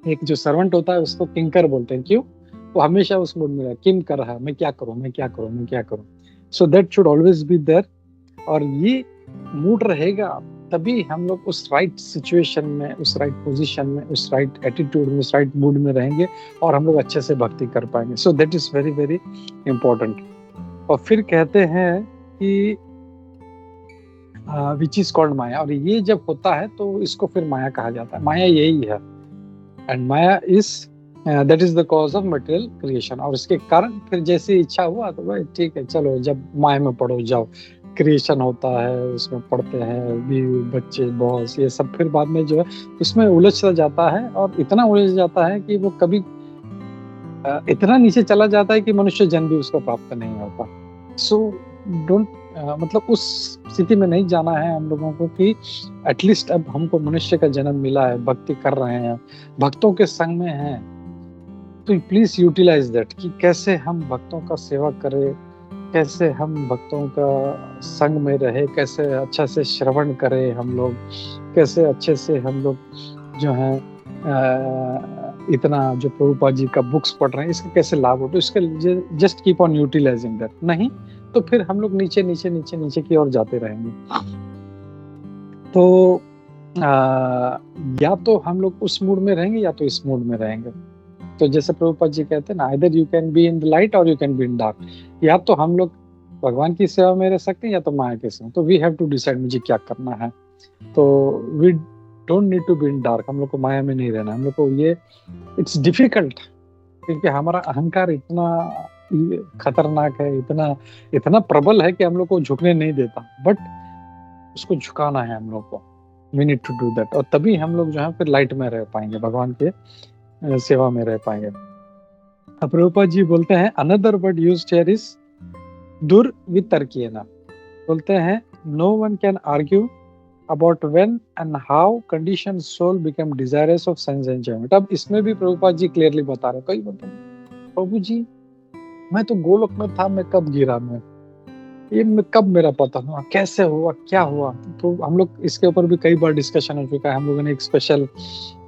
एक जो सर्वेंट होता है उसको किंकर बोलते हैं, क्यों, वो हमेशा उस मूड में रहा, किम कर रहा है, मैं क्या करूं, मैं क्या करूं, मैं क्या करूं। So that should always be there. और ये मूड रहेगा तभी हम लोग उस राइट सिचुएशन में, उस राइट पोजीशन में, उस राइट एटीट्यूड में, उस राइट मूड में रहेंगे और हम लोग अच्छे से भक्ति कर पाएंगे। सो that is very very important. और फिर कहते हैं कि विच इज कॉल्ड माया, और ये जब होता है तो इसको फिर माया कहा जाता है। माया यही है, and Maya is that is the cause of material creation. और इसके कारण फिर जैसी इच्छा हुआ तो भाई ठीक है, चलो जब माया में पढ़ो जाओ, क्रिएशन होता है, उसमें पढ़ते हैं, बीवी बच्चे बॉस, ये सब फिर बाद में जो है उसमें उलझ जाता है, और इतना उलझ जाता है कि वो कभी इतना नीचे चला जाता है कि मनुष्य जन्म भी उसको प्राप्त नहीं होता। सो डोंट, मतलब उस स्थिति में नहीं जाना है हम लोगों को कि एटलीस्ट अब हमको मनुष्य का जन्म मिला है, भक्ति कर रहे हैं, भक्तों के संग में हैं, तो प्लीज यूटिलाइज दैट कि कैसे हम भक्तों का सेवा करें, कैसे हम भक्तों का संग में रहे, कैसे अच्छा से श्रवण करें हम लोग, कैसे अच्छे से हम लोग जो है इतना जो प्रभुपाद जी का बुक्स पढ़ रहे हैं इसका कैसे लाभ हो, तो इसके just keep on utilizing that, नहीं तो फिर हम लोग नीचे नीचे नीचे नीचे की ओर जाते रहेंगे। तो या तो हम लोग उस मूड में रहेंगे या तो इस मूड में रहेंगे। तो जैसे प्रभुपाद जी कहते हैं ना, either you can be in the light और you can be in dark, या तो हम लोग भगवान की सेवा में रह सकते हैं या तो माया के सेवा। तो वी हैव टू डिसाइड मुझे क्या करना है। तो we don't need to be in dark, हम लोग को माया में नहीं रहना। हम लोग को ये इट्स डिफिकल्ट, क्योंकि हमारा अहंकार इतना खतरनाक है, इतना इतना प्रबल है कि हम लोग को झुकने नहीं देता, बट उसको झुकाना है हम लोग को। We need to do that, और तभी हम लोग जो है फिर लाइट में रह पाएंगे, भगवान के सेवा में रह पाएंगे। अब प्रभुपाद जी बोलते हैं another word used here is दुर्वितर्केन, बोलते हैं no one can argue about when and how condition soul become desirous of sense enjoyment. अब इसमें भी प्रभुपाद जी क्लियरली बता रहे हैं। कई बोलते हैं प्रभु जी मैं तो गोलोक में था, मैं कब गिरा, मैं कब मेरा पतन हुआ, कैसे हुआ, क्या हुआ। तो हम लोग इसके ऊपर भी कई बार डिस्कशन हो चुका है। हम लोगों ने एक स्पेशल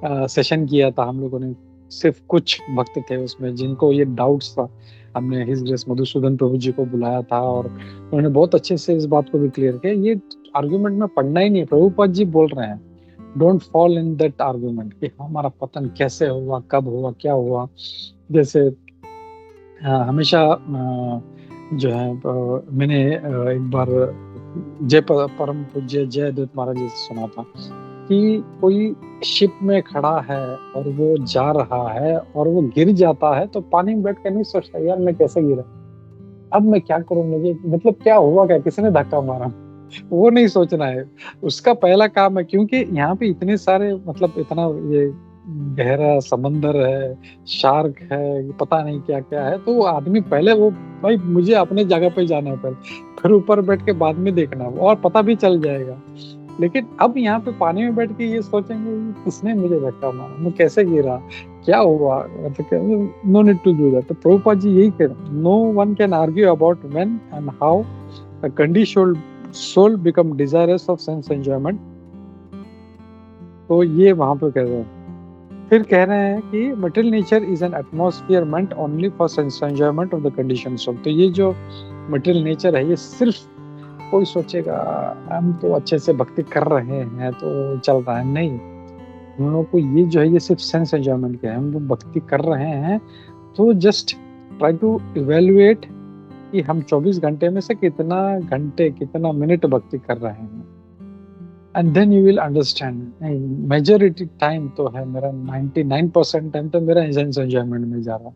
सेशन किया था, हम लोगों ने सिर्फ कुछ भक्त थे उसमें जिनको ये डाउट्स था। हमने हिज ग्रेस मधुसूदन प्रभु जी को बुलाया था और उन्होंने बहुत अच्छे से इस बात को भी क्लियर किया। ये आर्गुमेंट में पढ़ना ही नहीं है, प्रभुपाद जी बोल रहे हैं don't fall in that argument कि हमारा पतन कैसे हुआ, कब हुआ, क्या हुआ। जैसे हमेशा जो है मैंने एक बार जय परम पूज्य जय अद्वैत महाराज जी से सुना था कि कोई शिप में खड़ा है और वो जा रहा है और वो गिर जाता है, तो पानी में बैठ कर नहीं सोचता यार मैं कैसे गिरा, अब मैं क्या करूं, मुझे मतलब क्या हुआ, क्या किसने धक्का मारा, वो नहीं सोचना है। उसका पहला काम है, क्योंकि यहाँ पे इतने सारे मतलब इतना ये गहरा समंदर है, शार्क है, पता नहीं क्या क्या है, तो वो आदमी पहले वो भाई मुझे अपने जगह पे जाना है, पहले फिर ऊपर बैठ के बाद में देखना और पता भी चल जाएगा। लेकिन अब यहाँ पे पानी में बैठ के ये सोचेंगे किसने मुझे धक्का मारा, मैं कैसे गिरा, क्या हुआ, मतलब no need to do that. तो प्रभुपाद जी यही कह रहे हैं, no one can argue about when and how a conditioned soul become desirous of sense enjoyment। तो ये वहां पे कह रहे हैं। फिर कह रहे हैं कि material nature is an atmosphere meant only for sense enjoyment of the conditioned soul। तो ये जो material nature है ये सिर्फ, कोई सोचेगा हम तो अच्छे से भक्ति कर रहे हैं तो चल रहा है, नहीं, हम लोग को ये जो है ये सिर्फ सेंस एंजॉयमेंट के है। हम लोग भक्ति कर रहे हैं तो जस्ट ट्राई टू इवेल्युएट कि हम 24 घंटे में से कितना घंटे कितना मिनट भक्ति कर रहे हैं, and then you will understand. Majority time तो है मेरा 99% टाइम तो मेरा सेंस एंजॉयमेंट में जा रहा है।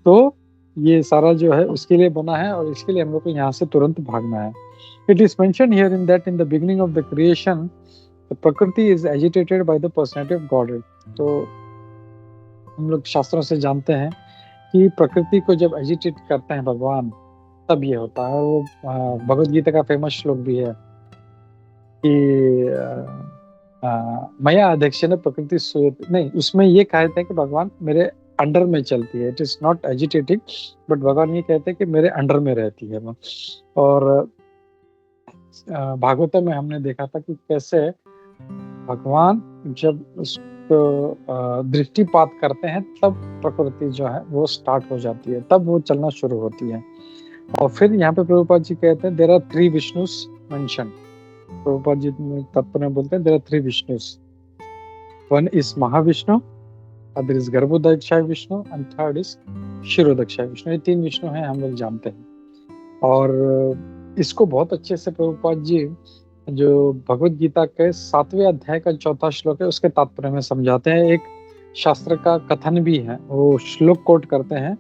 तो ये सारा जो है उसके लिए बना है और इसके लिए हम लोग को यहाँ से तुरंत भागना है। It is mentioned here in that in the beginning of the creation, the Prakriti is agitated by the personality of Godhead. तो हम लोग शास्त्रों से जानते हैं कि प्रकृति को जब एजिटेट करते हैं भगवान, तब ये होता है। और वो भगवद गीता का फेमस श्लोक भी है कि मया अध्यक्ष ने प्रकृति नहीं, उसमें ये कहते हैं कि भगवान मेरे अंडर में चलती है। It is not agitating, but भगवान ये कहते हैं कि मेरे अंडर में रहती है वो। और भागवतम में हमने देखा था कि कैसे भगवान जब उसको दृष्टिपात करते हैं, तब प्रकृति जो है वो स्टार्ट हो जाती है, तब वो चलना शुरू होती है। और फिर यहाँ पे प्रभुपाद जी कहते हैं देयर आर 3 विष्णुस मेंशन। प्रभुपाद जी तत्व में बोलते हैं देयर आर 3 विष्णुस। One is Mahavishnu, other is Garbhodakshayi Vishnu, and third is Kshirodakshayi Vishnu. ये 3 विष्णु हैं, हम लोग जानते हैं। और इसको बहुत अच्छे से प्रभुपाद जी जो भगवत गीता के 7वें अध्याय का 4था श्लोक है, उसके तात्पर्य में समझाते हैं। एक शास्त्र का कथन भी है, वो श्लोक कोट करते हैं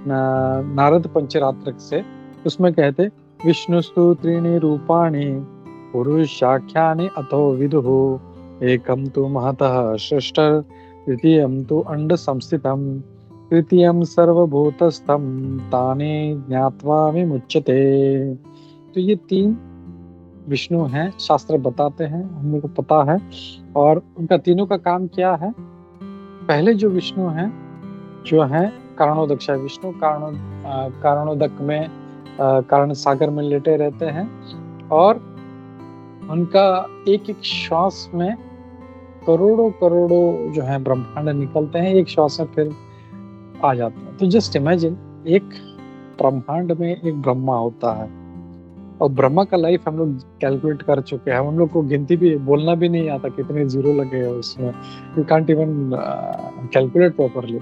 नारद पंचरात्रक से। उसमें कहते विष्णुस्तु त्रीणि रूपाणि पुरुषाख्यानि अथो विदुः एकम तु महतः श्रेष्ठः तृतीयम तु अंड संस्थितम तृतीयम सर्वभूतस्थम ताने ज्ञात्वा विमुच्यते। तो ये 3 विष्णु हैं, शास्त्र बताते हैं, हम लोग को पता है। और उनका तीनों का काम क्या है? पहले जो विष्णु हैं जो है कारणोदक्षाय विष्णु, कारणोदक में कारण सागर में लेटे रहते हैं, और उनका एक एक श्वास में करोड़ों करोड़ों जो है ब्रह्मांड निकलते हैं, एक श्वास में फिर आ जाते हैं। तो जस्ट इमेजिन, एक ब्रह्मांड में एक ब्रह्मा होता है, और ब्रह्मा का लाइफ हम लोग कैलकुलेट कर चुके हैं। हम लोग को गिनती भी, बोलना भी नहीं आता कितने जीरो लगे हैं उसमें, you can't even calculate properly,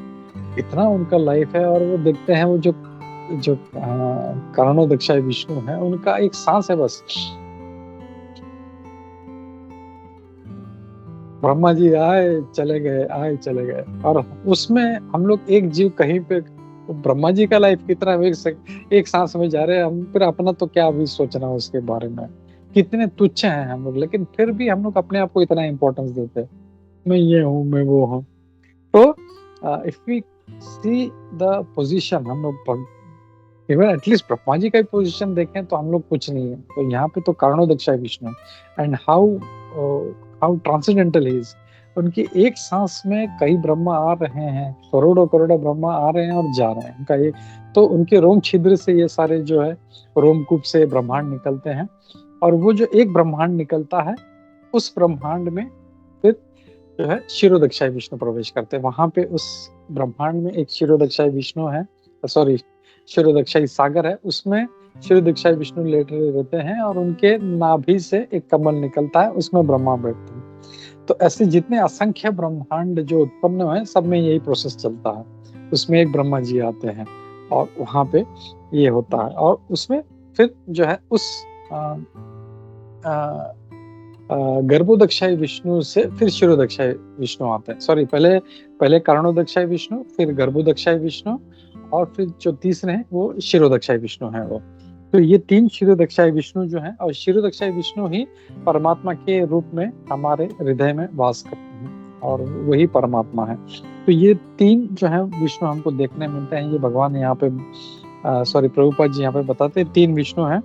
इतना उनका लाइफ है। और वो देखते हैं वो जो कारणोदक्षाय विष्णु है, उनका एक सांस है बस। ब्रह्मा जी आए चले गए, और उसमें हम लोग एक जीव कहीं पे, ब्रह्मा जी का लाइफ कितना, एक सांस में जा रहे हैं हम, फिर अपना तो क्या अभी सोचना उसके बारे में, कितने तुच्छ हैं हम लोग। लेकिन फिर भी हम लोग अपने आप को इतना इंपॉर्टेंस देते हैं, मैं ये हूँ, मैं वो हूँ। तो if we see the position, हम लोग इवन एटलीस्ट ब्रह्मा जी का पोजीशन देखें तो हम लोग कुछ नहीं है। तो यहाँ पे तो Karanodakshayi Vishnu, and how transcendental is. उनकी एक सांस में कई ब्रह्मा आ रहे हैं, करोड़ों करोड़ों ब्रह्मा आ रहे हैं और जा रहे हैं। उनका ये तो उनके रोम छिद्र से ये सारे जो है रोमकूप से ब्रह्मांड निकलते हैं, और वो जो एक ब्रह्मांड निकलता है, उस ब्रह्मांड में फिर जो है क्षीरोदक्षाय विष्णु प्रवेश करते हैं। वहां पे उस ब्रह्मांड में एक क्षीरोदक्षाय विष्णु है, क्षीरोदक्षाय सागर है, उसमें क्षीरोदक्षाय विष्णु लेटे रहते हैं, और उनके नाभि से एक कमल निकलता है, उसमें ब्रह्मा बैठते हैं। तो ऐसे जितने असंख्य ब्रह्मांड जो उत्पन्न हुए, सब में यही प्रोसेस चलता है। उसमें एक ब्रह्मा जी आते हैं, और वहां पे ये होता है। और उसमें फिर जो है उस गर्भोदक्षाय विष्णु से फिर क्षीरोदक्षाय विष्णु आते हैं। सॉरी, पहले कारणोदक्षाय विष्णु, फिर गर्भोदक्षाय विष्णु, और फिर जो तीसरे हैं वो क्षीरोदक्षाय विष्णु है वो। तो ये 3 क्षीरोदक्षाय विष्णु जो हैं, और क्षीरोदक्षाय विष्णु ही परमात्मा के रूप में हमारे हृदय में वास करते हैं, और वही परमात्मा है। तो ये 3 जो है विष्णु हमको देखने मिलते हैं। ये भगवान यहाँ पे प्रभुपाद जी यहाँ पे बताते हैं 3 विष्णु हैं,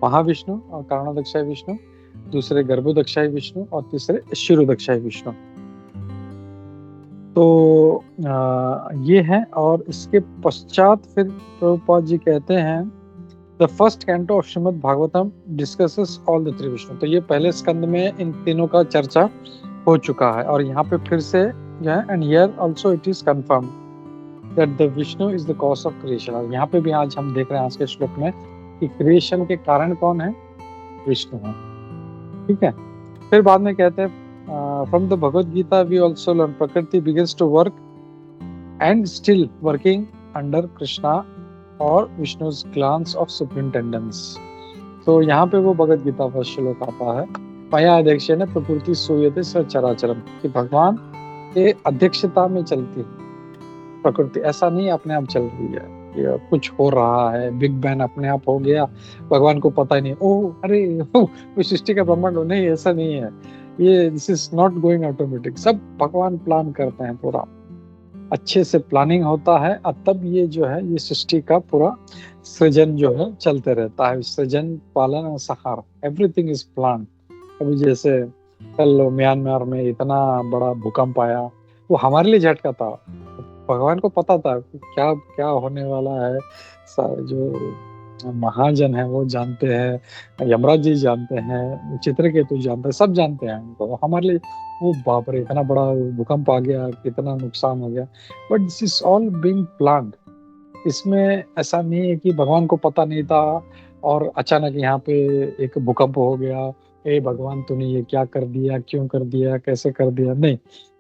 महाविष्णु और कारणोदक्षाय विष्णु, दूसरे गर्भोदक्षाय विष्णु, और तीसरे क्षीरोदक्षाय विष्णु। तो ये है। और इसके पश्चात फिर प्रभुपाद जी कहते हैं the first canto of Shrimad Bhagavatam discusses all the 3 Vishnu. तो ये पहले स्कंद में इन तीनों का चर्चा हो चुका है, और यहाँ पे फिर से जो है, and here also it is confirm that the Vishnu is the cause of creation. और यहाँ पे भी आज हम देख रहे हैं आज के श्लोक में कि क्रिएशन के कारण कौन है? विष्णु है। ठीक है। फिर बाद में कहते हैं from the Bhagavad Gita we also learn Prakriti begins to work and still working under Krishna or Vishnu's glance of superintendence। तो यहाँ पे वो भगवद गीता का श्लोक आता है, मया अध्यक्षेन प्रकृति सूयते सचराचरम, कि भगवान के अध्यक्षता में चलती है प्रकृति, ऐसा नहीं अपने आप चल रही है। या कुछ हो रहा है, बिग बैंग अपने आप हो गया, भगवान को पता ही नहीं, ओह अरे वो सृष्टि का ब्रह्मांड हो, नहीं ऐसा नहीं है, ये this is not going automatic, सब भगवान प्लान करते हैं, पूरा अच्छे से प्लानिंग होता है, और तब ये जो है ये सृष्टि का पूरा सृजन जो है चलते रहता है, सृजन पालन और सहार, एवरीथिंग इज प्लान। अभी जैसे कल म्यांमार में इतना बड़ा भूकंप आया, वो हमारे लिए झटका था, भगवान को पता था कि क्या क्या होने वाला है, जो महाजन है वो जानते हैं, यमराज जी जानते हैं, चित्रकेतु जानते हैं, सब जानते हैं उनको, हमारे लिए वो बाप रे इतना बड़ा भूकंप आ गया, कितना नुकसान हो गया, but this is all being planned. इसमें ऐसा नहीं है कि भगवान को पता नहीं था और अचानक यहाँ पे एक भूकंप हो गया, ए भगवान तूने ये क्या कर दिया, क्यों कर दिया, कैसे कर दिया, नहीं,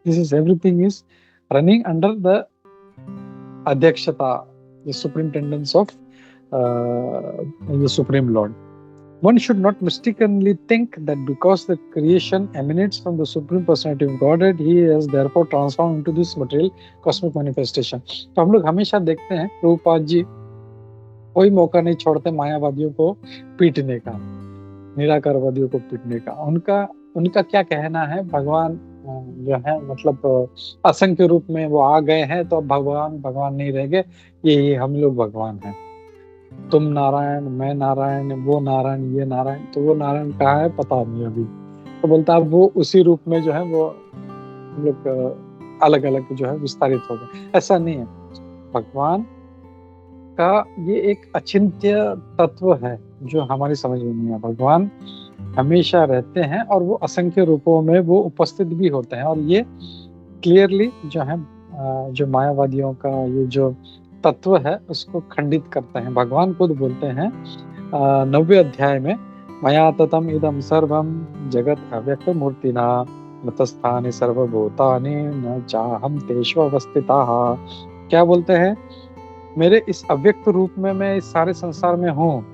this is everything is running under the अध्यक्षता, the superintendence of the Supreme Lord. One should not mistakenly think that because the creation emanates from the Supreme Personality of Godhead, he has therefore transformed into this material cosmic manifestation. तो हम लोग हमेशा देखते हैं प्रभुपाद जी कोई मौका नहीं छोड़ते मायावादियों को पीटने का, निराकारवादियों को पीटने का। उनका क्या कहना है, भगवान जो है मतलब असंख्य रूप में वो आ गए हैं, तो अब भगवान नहीं रह गए, ये हम लोग भगवान हैं, तुम नारायण, मैं नारायण, वो नारायण, ये नारायण, तो वो नारायण कहाँ है पता नहीं अभी, तो बोलता है वो उसी रूप में जो है वो हम लोग अलग अलग जो है विस्तारित हो गए। ऐसा नहीं है, भगवान का ये एक अचिंत्य तत्व है जो हमारी समझ में नहीं है। भगवान हमेशा रहते हैं और वो असंख्य रूपों में वो उपस्थित भी होते हैं, और ये क्लियरली जो है जो मायावादियों का ये जो तत्व है उसको खंडित करते हैं। भगवान खुद बोलते हैं 9वें अध्याय में, मया ततम इदम सर्वम जगत अव्यक्त मूर्तिना मतस्थानि सर्वभूतानि न चाहम तेषु अवस्थिताः। क्या बोलते हैं, मेरे इस अव्यक्त रूप में मैं इस सारे संसार में हूँ,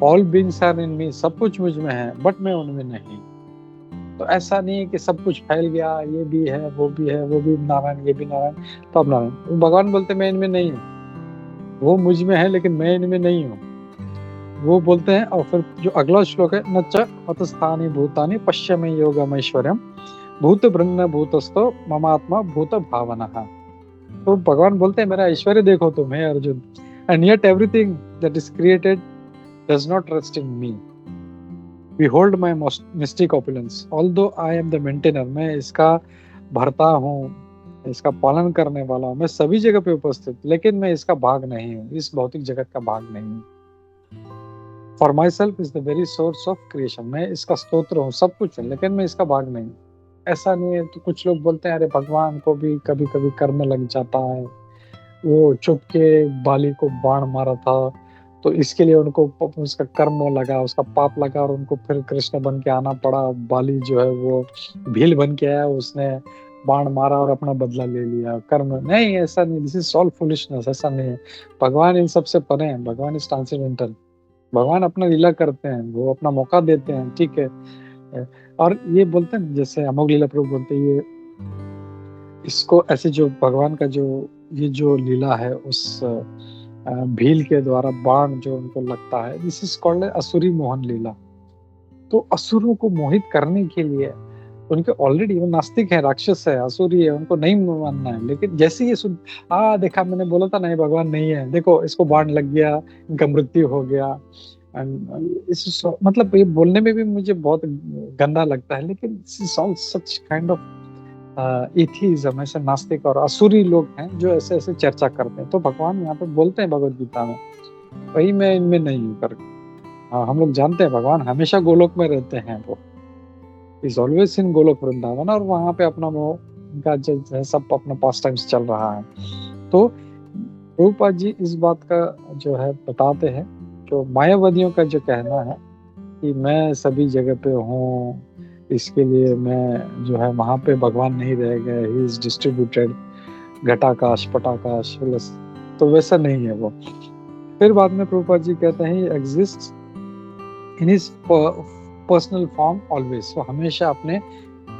ऑल बीइंग्स आर इन मी, सब कुछ मुझ में है, बट मैं उनमें नहीं। तो ऐसा नहीं है कि सब कुछ फैल गया, ये भी है, वो भी है, वो भी नारायण, ये भी नारायण, तो अब नारायण। भगवान बोलते मैं इनमें नहीं हूँ, वो मुझ में है लेकिन मैं इनमें नहीं हूँ, वो बोलते हैं। और फिर जो अगला श्लोक है, न च मतस्थानि भूतानि पश्यमे योगम ऐश्वर्यम भूत ब्रह्म भूतस्थो ममात्मा भूत भावनः। तो भगवान बोलते हैं मेरा ऐश्वर्य देखो तुम, है Arjun, and yet everything that is created does not rest in me. Behold my mystic opulence. Although I am the maintainer, मैं इसका भरता हूँ, इसका पालन करने वाला हूँ, मैं सभी जगह पे उपस्थित, लेकिन मैं इसका भाग नहीं हूँ, इस भौतिक जगत का भाग नहीं हूँ। For myself is the very source of creation. मैं इसका स्तोत्र हूँ, सब कुछ है, लेकिन मैं इसका भाग नहीं हूँ। ऐसा नहीं है। तो कुछ लोग बोलते हैं अरे भगवान को भी कभी कभी कर्म लग जाता है, वो चुप के बाली को बाण मारा था तो इसके लिए उनको उसका कर्म लगा, उसका पाप लगा, और उनको फिर कृष्ण बन के आना पड़ा। बाली जो है वो भील बन के आया, उसने बाण मारा और अपना बदला ले लिया। कर्म नहीं, ऐसा नहीं, दिस इज ऑल फुलिशनेस, ऐसा नहीं है। भगवान इन सबसे परे हैं, भगवान इज ट्रांसेंडेंटल, भगवान अपना लीला करते हैं, वो अपना मौका देते हैं, ठीक है। और ये बोलते हैं जैसे अमोघ लीला प्रभु बोलते हैं, ये इसको ऐसे जो भगवान का जो ये जो लीला है उस भील के द्वारा बाण जो उनको लगता है, दिस इज कॉल्ड असुरी मोहन लीला। तो असुरों को मोहित करने के लिए उनके ऑलरेडी वो नास्तिक है, राक्षस है, असुरी है, उनको नहीं मानना है, लेकिन जैसे ये सुन देखा मैंने बोला था नहीं भगवान नहीं है, देखो इसको बाण लग गया, इनका मृत्यु हो गया। इस मतलब ये बोलने में भी मुझे बहुत गंदा लगता है, लेकिन this is all such kind of atheism, ऐसे नास्तिक और असुरी लोग हैं जो ऐसे ऐसे चर्चा करते हैं। तो भगवान यहाँ पे बोलते हैं भगवत गीता में, वही मैं इनमें नहीं हूँ कर। हम लोग जानते हैं भगवान हमेशा गोलोक में रहते हैं, वो is always in Golok Vrindavan, और वहाँ पे अपना वो उनका जो है सब अपना पास टाइम्स चल रहा है। तो प्रभुपाद जी इस बात का जो है बताते हैं, जो मायावादियों का जो कहना है कि मैं सभी जगह पे हूँ, इसके लिए मैं जो है वहाँ पे भगवान नहीं रह गए, ही इज डिस्ट्रीब्यूटेड घटाकाश पटाकाश, तो वैसा नहीं है वो। फिर बाद में प्रभुपाद जी कहते हैं he exist in his personal form always, वो हमेशा अपने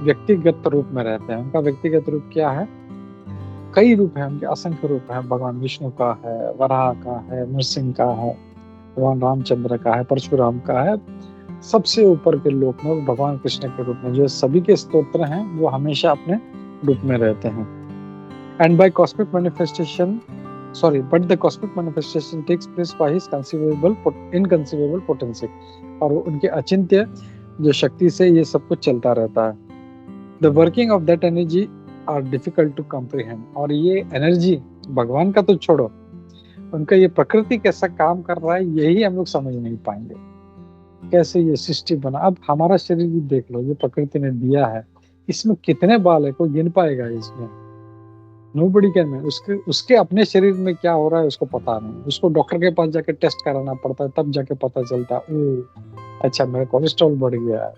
व्यक्तिगत रूप में रहते हैं। उनका व्यक्तिगत रूप क्या है, कई रूप हैं, उनके असंख्य रूप हैं। भगवान विष्णु का है, वराह का है, नरसिंह का है, भगवान रामचंद्र का है, परशुराम का है। सबसे ऊपर के लोक में वो भगवान कृष्ण के रूप में, जो सभी के स्तोत्र हैं, वो हमेशा अपने रूप में रहते हैं। And by cosmic manifestation but the cosmic manifestation takes place by his inconceivable potency, और उनके अचिंत्य जो शक्ति से ये सब कुछ चलता रहता है। The working of that energy are difficult to comprehend, और ये एनर्जी भगवान का तो छोड़ो, उनका ये प्रकृति कैसा काम कर रहा है यही हम लोग समझ नहीं पाएंगे। कैसे ये सृष्टि बना, अब हमारा शरीर भी देख लो, ये प्रकृति ने दिया है, इसमें कितने बाल है, कोई गिन पाएगा इसमें? Nobody can. उसके अपने शरीर में क्या हो रहा है उसको पता नहीं, उसको डॉक्टर के पास जाके टेस्ट कराना पड़ता है, तब जाके पता चलता है ओ अच्छा मेरा कोलेस्ट्रॉल बढ़ गया है,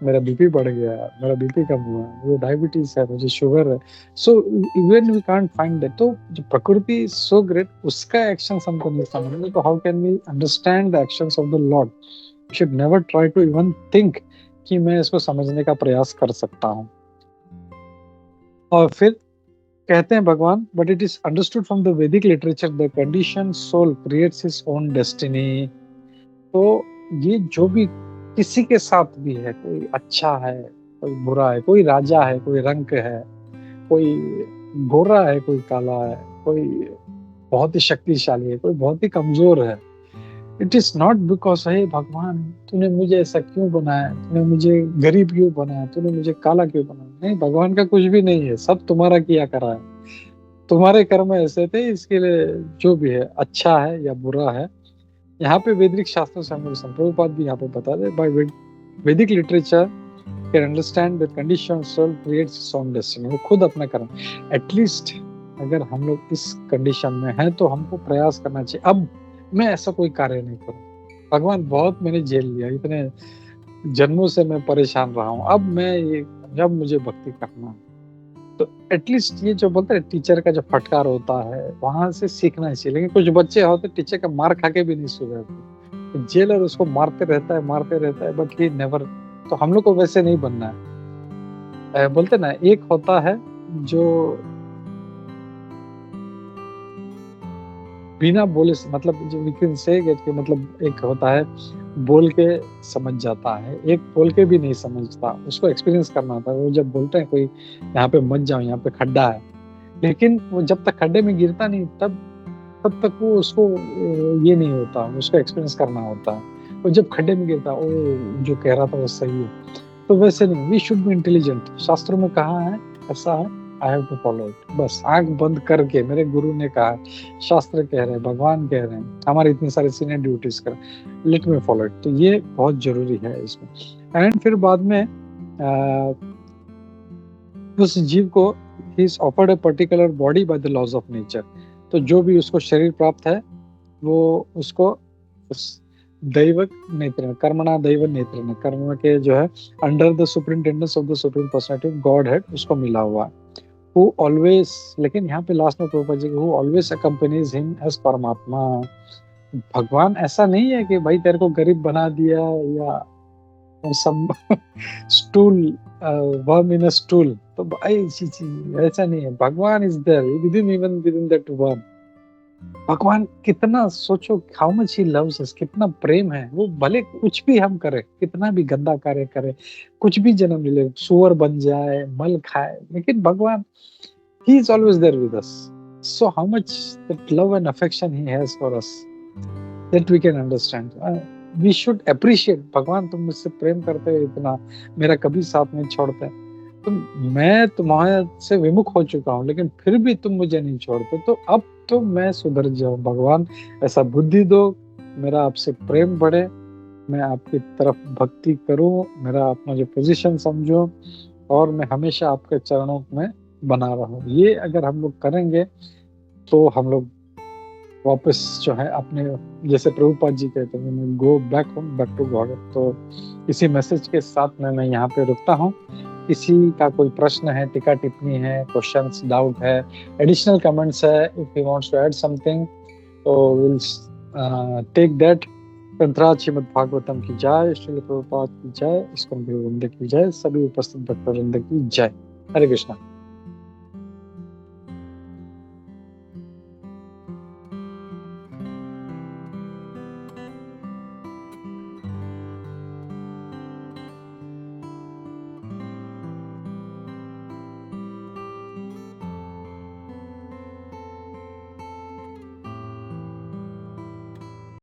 मेरा बीपी बढ़ गया है, मेरा बीपी कम हुआ है, मुझे डायबिटीज है, मुझे शुगर है। So even we can't find that. तो जो प्रकृति सो ग्रेट, उसका एक्शन हमको नहीं समझ, तो how can we understand the actions of the lord? Should never try to even think कि मैं इसको समझने का प्रयास कर सकता हूँ। और फिर कहते हैं भगवान, but it is understood from the Vedic literature the condition soul creates his own destiny. तो ये जो भी किसी के साथ भी है, कोई अच्छा है, कोई बुरा है, कोई राजा है, कोई रंक है, कोई गोरा है, कोई काला है, कोई बहुत ही शक्तिशाली है, कोई बहुत ही कमजोर है। इट इज नॉट बिकॉज हे भगवान तूने मुझे ऐसा क्यों बनाया, तूने मुझे गरीब क्यों बनाया, तूने मुझे काला क्यों बनाया। नहीं, भगवान का कुछ भी नहीं है, सब तुम्हारा किया करा है, तुम्हारे कर्म ऐसे थे, इसके लिए जो भी है अच्छा है या बुरा है। यहाँ पे वैदिक शास्त्रों से हम लोग संप्रभुपाद भी यहाँ पे बता दे, by Vedic literature can understand the condition soul creates its own destiny. वो खुद अपना कर्म, एटलीस्ट अगर हम लोग इस कंडीशन में हैं तो हमको प्रयास करना चाहिए। अब मैं ऐसा कोई कार्य नहीं करूँ, भगवान बहुत मैंने झेल लिया, इतने जन्मों से मैं परेशान रहा हूँ, अब मैं ये जब मुझे भक्ति करना, तो एटलीस्ट ये जो बोलते हैं टीचर का जो फटकार होता है वहां से सीखना चाहिए। लेकिन कुछ बच्चे होते टीचर का मार खा के भी नहीं सुधरते, जेलर उसको मारते रहता है, बट ही नेवर। तो हम लोग को वैसे नहीं बनना है। बोलते ना, एक होता है जो बिना बोले, मतलब जो वी कैन से कि मतलब एक होता है बोल के समझ जाता है, एक बोल के भी नहीं समझता, उसको एक्सपीरियंस करना होता है। वो जब बोलते हैं कोई यहाँ पे मत जाओ, यहाँ पे खड्डा है, लेकिन वो जब तक खड्डे में गिरता नहीं तब तक वो उसको ये नहीं होता, उसको एक्सपीरियंस करना होता है। वो जब खड्डे में गिरता ओ जो कह रहा था वो सही है। तो वैसे नहीं, वी शुड बी इंटेलिजेंट। शास्त्रों में कहा है ऐसा है, I have to follow it. बस आंख बंद करके, मेरे गुरु ने कहा, शास्त्र कह रहे हैं, भगवान कह रहे हैं, हमारे इतने सारे सीनियर ड्यूटीज कर, लेट मी फॉलो इट। तो ये बहुत जरूरी है इसमें। एंड फिर बाद में उस जीव को ही is offered a particular body by the laws of nature. तो जो भी उसको शरीर प्राप्त है वो उसको उस दैव नेत्र, कर्मणा दैव नेत्र, कर्म के जो है under the superintendence of the supreme personality of godhead उसको मिला हुआ है। Who always, लेकिन यहाँ पे लास्ट में Prabhupada ji who always accompanies him as परमात्मा। भगवान ऐसा नहीं है कि भाई तेरे को गरीब बना दिया या some stool, worm in a stool, तो भाई ऐसा नहीं है। भगवान is there within that worm। भगवान कितना, सोचो हाउ मच ही लव्स अस, कितना प्रेम है वो। भले कुछ भी हम करें, कितना भी गंदा कार्य करें, कुछ भी जन्म ले, सुअर बन जाए, मल खाए, लेकिन भगवान ही is always there with us. So how much that love and affection he has for us, that we can understand. We should appreciate, भगवान तुम मुझसे प्रेम करते हो इतना, मेरा कभी साथ नहीं छोड़ते, तो मैं तुम्हारे से विमुख हो चुका हूँ, लेकिन फिर भी तुम मुझे नहीं छोड़ते, तो अब तो मैं सुधर जाऊं। भगवान ऐसा बुद्धि दो, मेरा आपसे प्रेम बढ़े, मैं आपकी तरफ भक्ति करूं, मेरा अपना जो पोजीशन समझो, और मैं हमेशा आपके चरणों में बना रहूं। ये अगर हम लोग करेंगे तो हम लोग वापस जो है अपने, जैसे प्रभुपाद जी कहते हैं, go back home, back to God. तो इसी मैसेज के साथ मैं यहाँ पे रुकता हूँ। किसी का कोई प्रश्न है, टीका टिप्पणी है, क्वेश्चंस, डाउट है, एडिशनल कमेंट्स है, if he wants to add something, तो विल टेक दैट। ग्रंथराज श्रीमद् भागवतम की जय, श्रील प्रभुपाद की जय, इस्कॉन गुरु वृंद की जय, सभी उपस्थित भक्त वृंद की जय। हरे कृष्णा।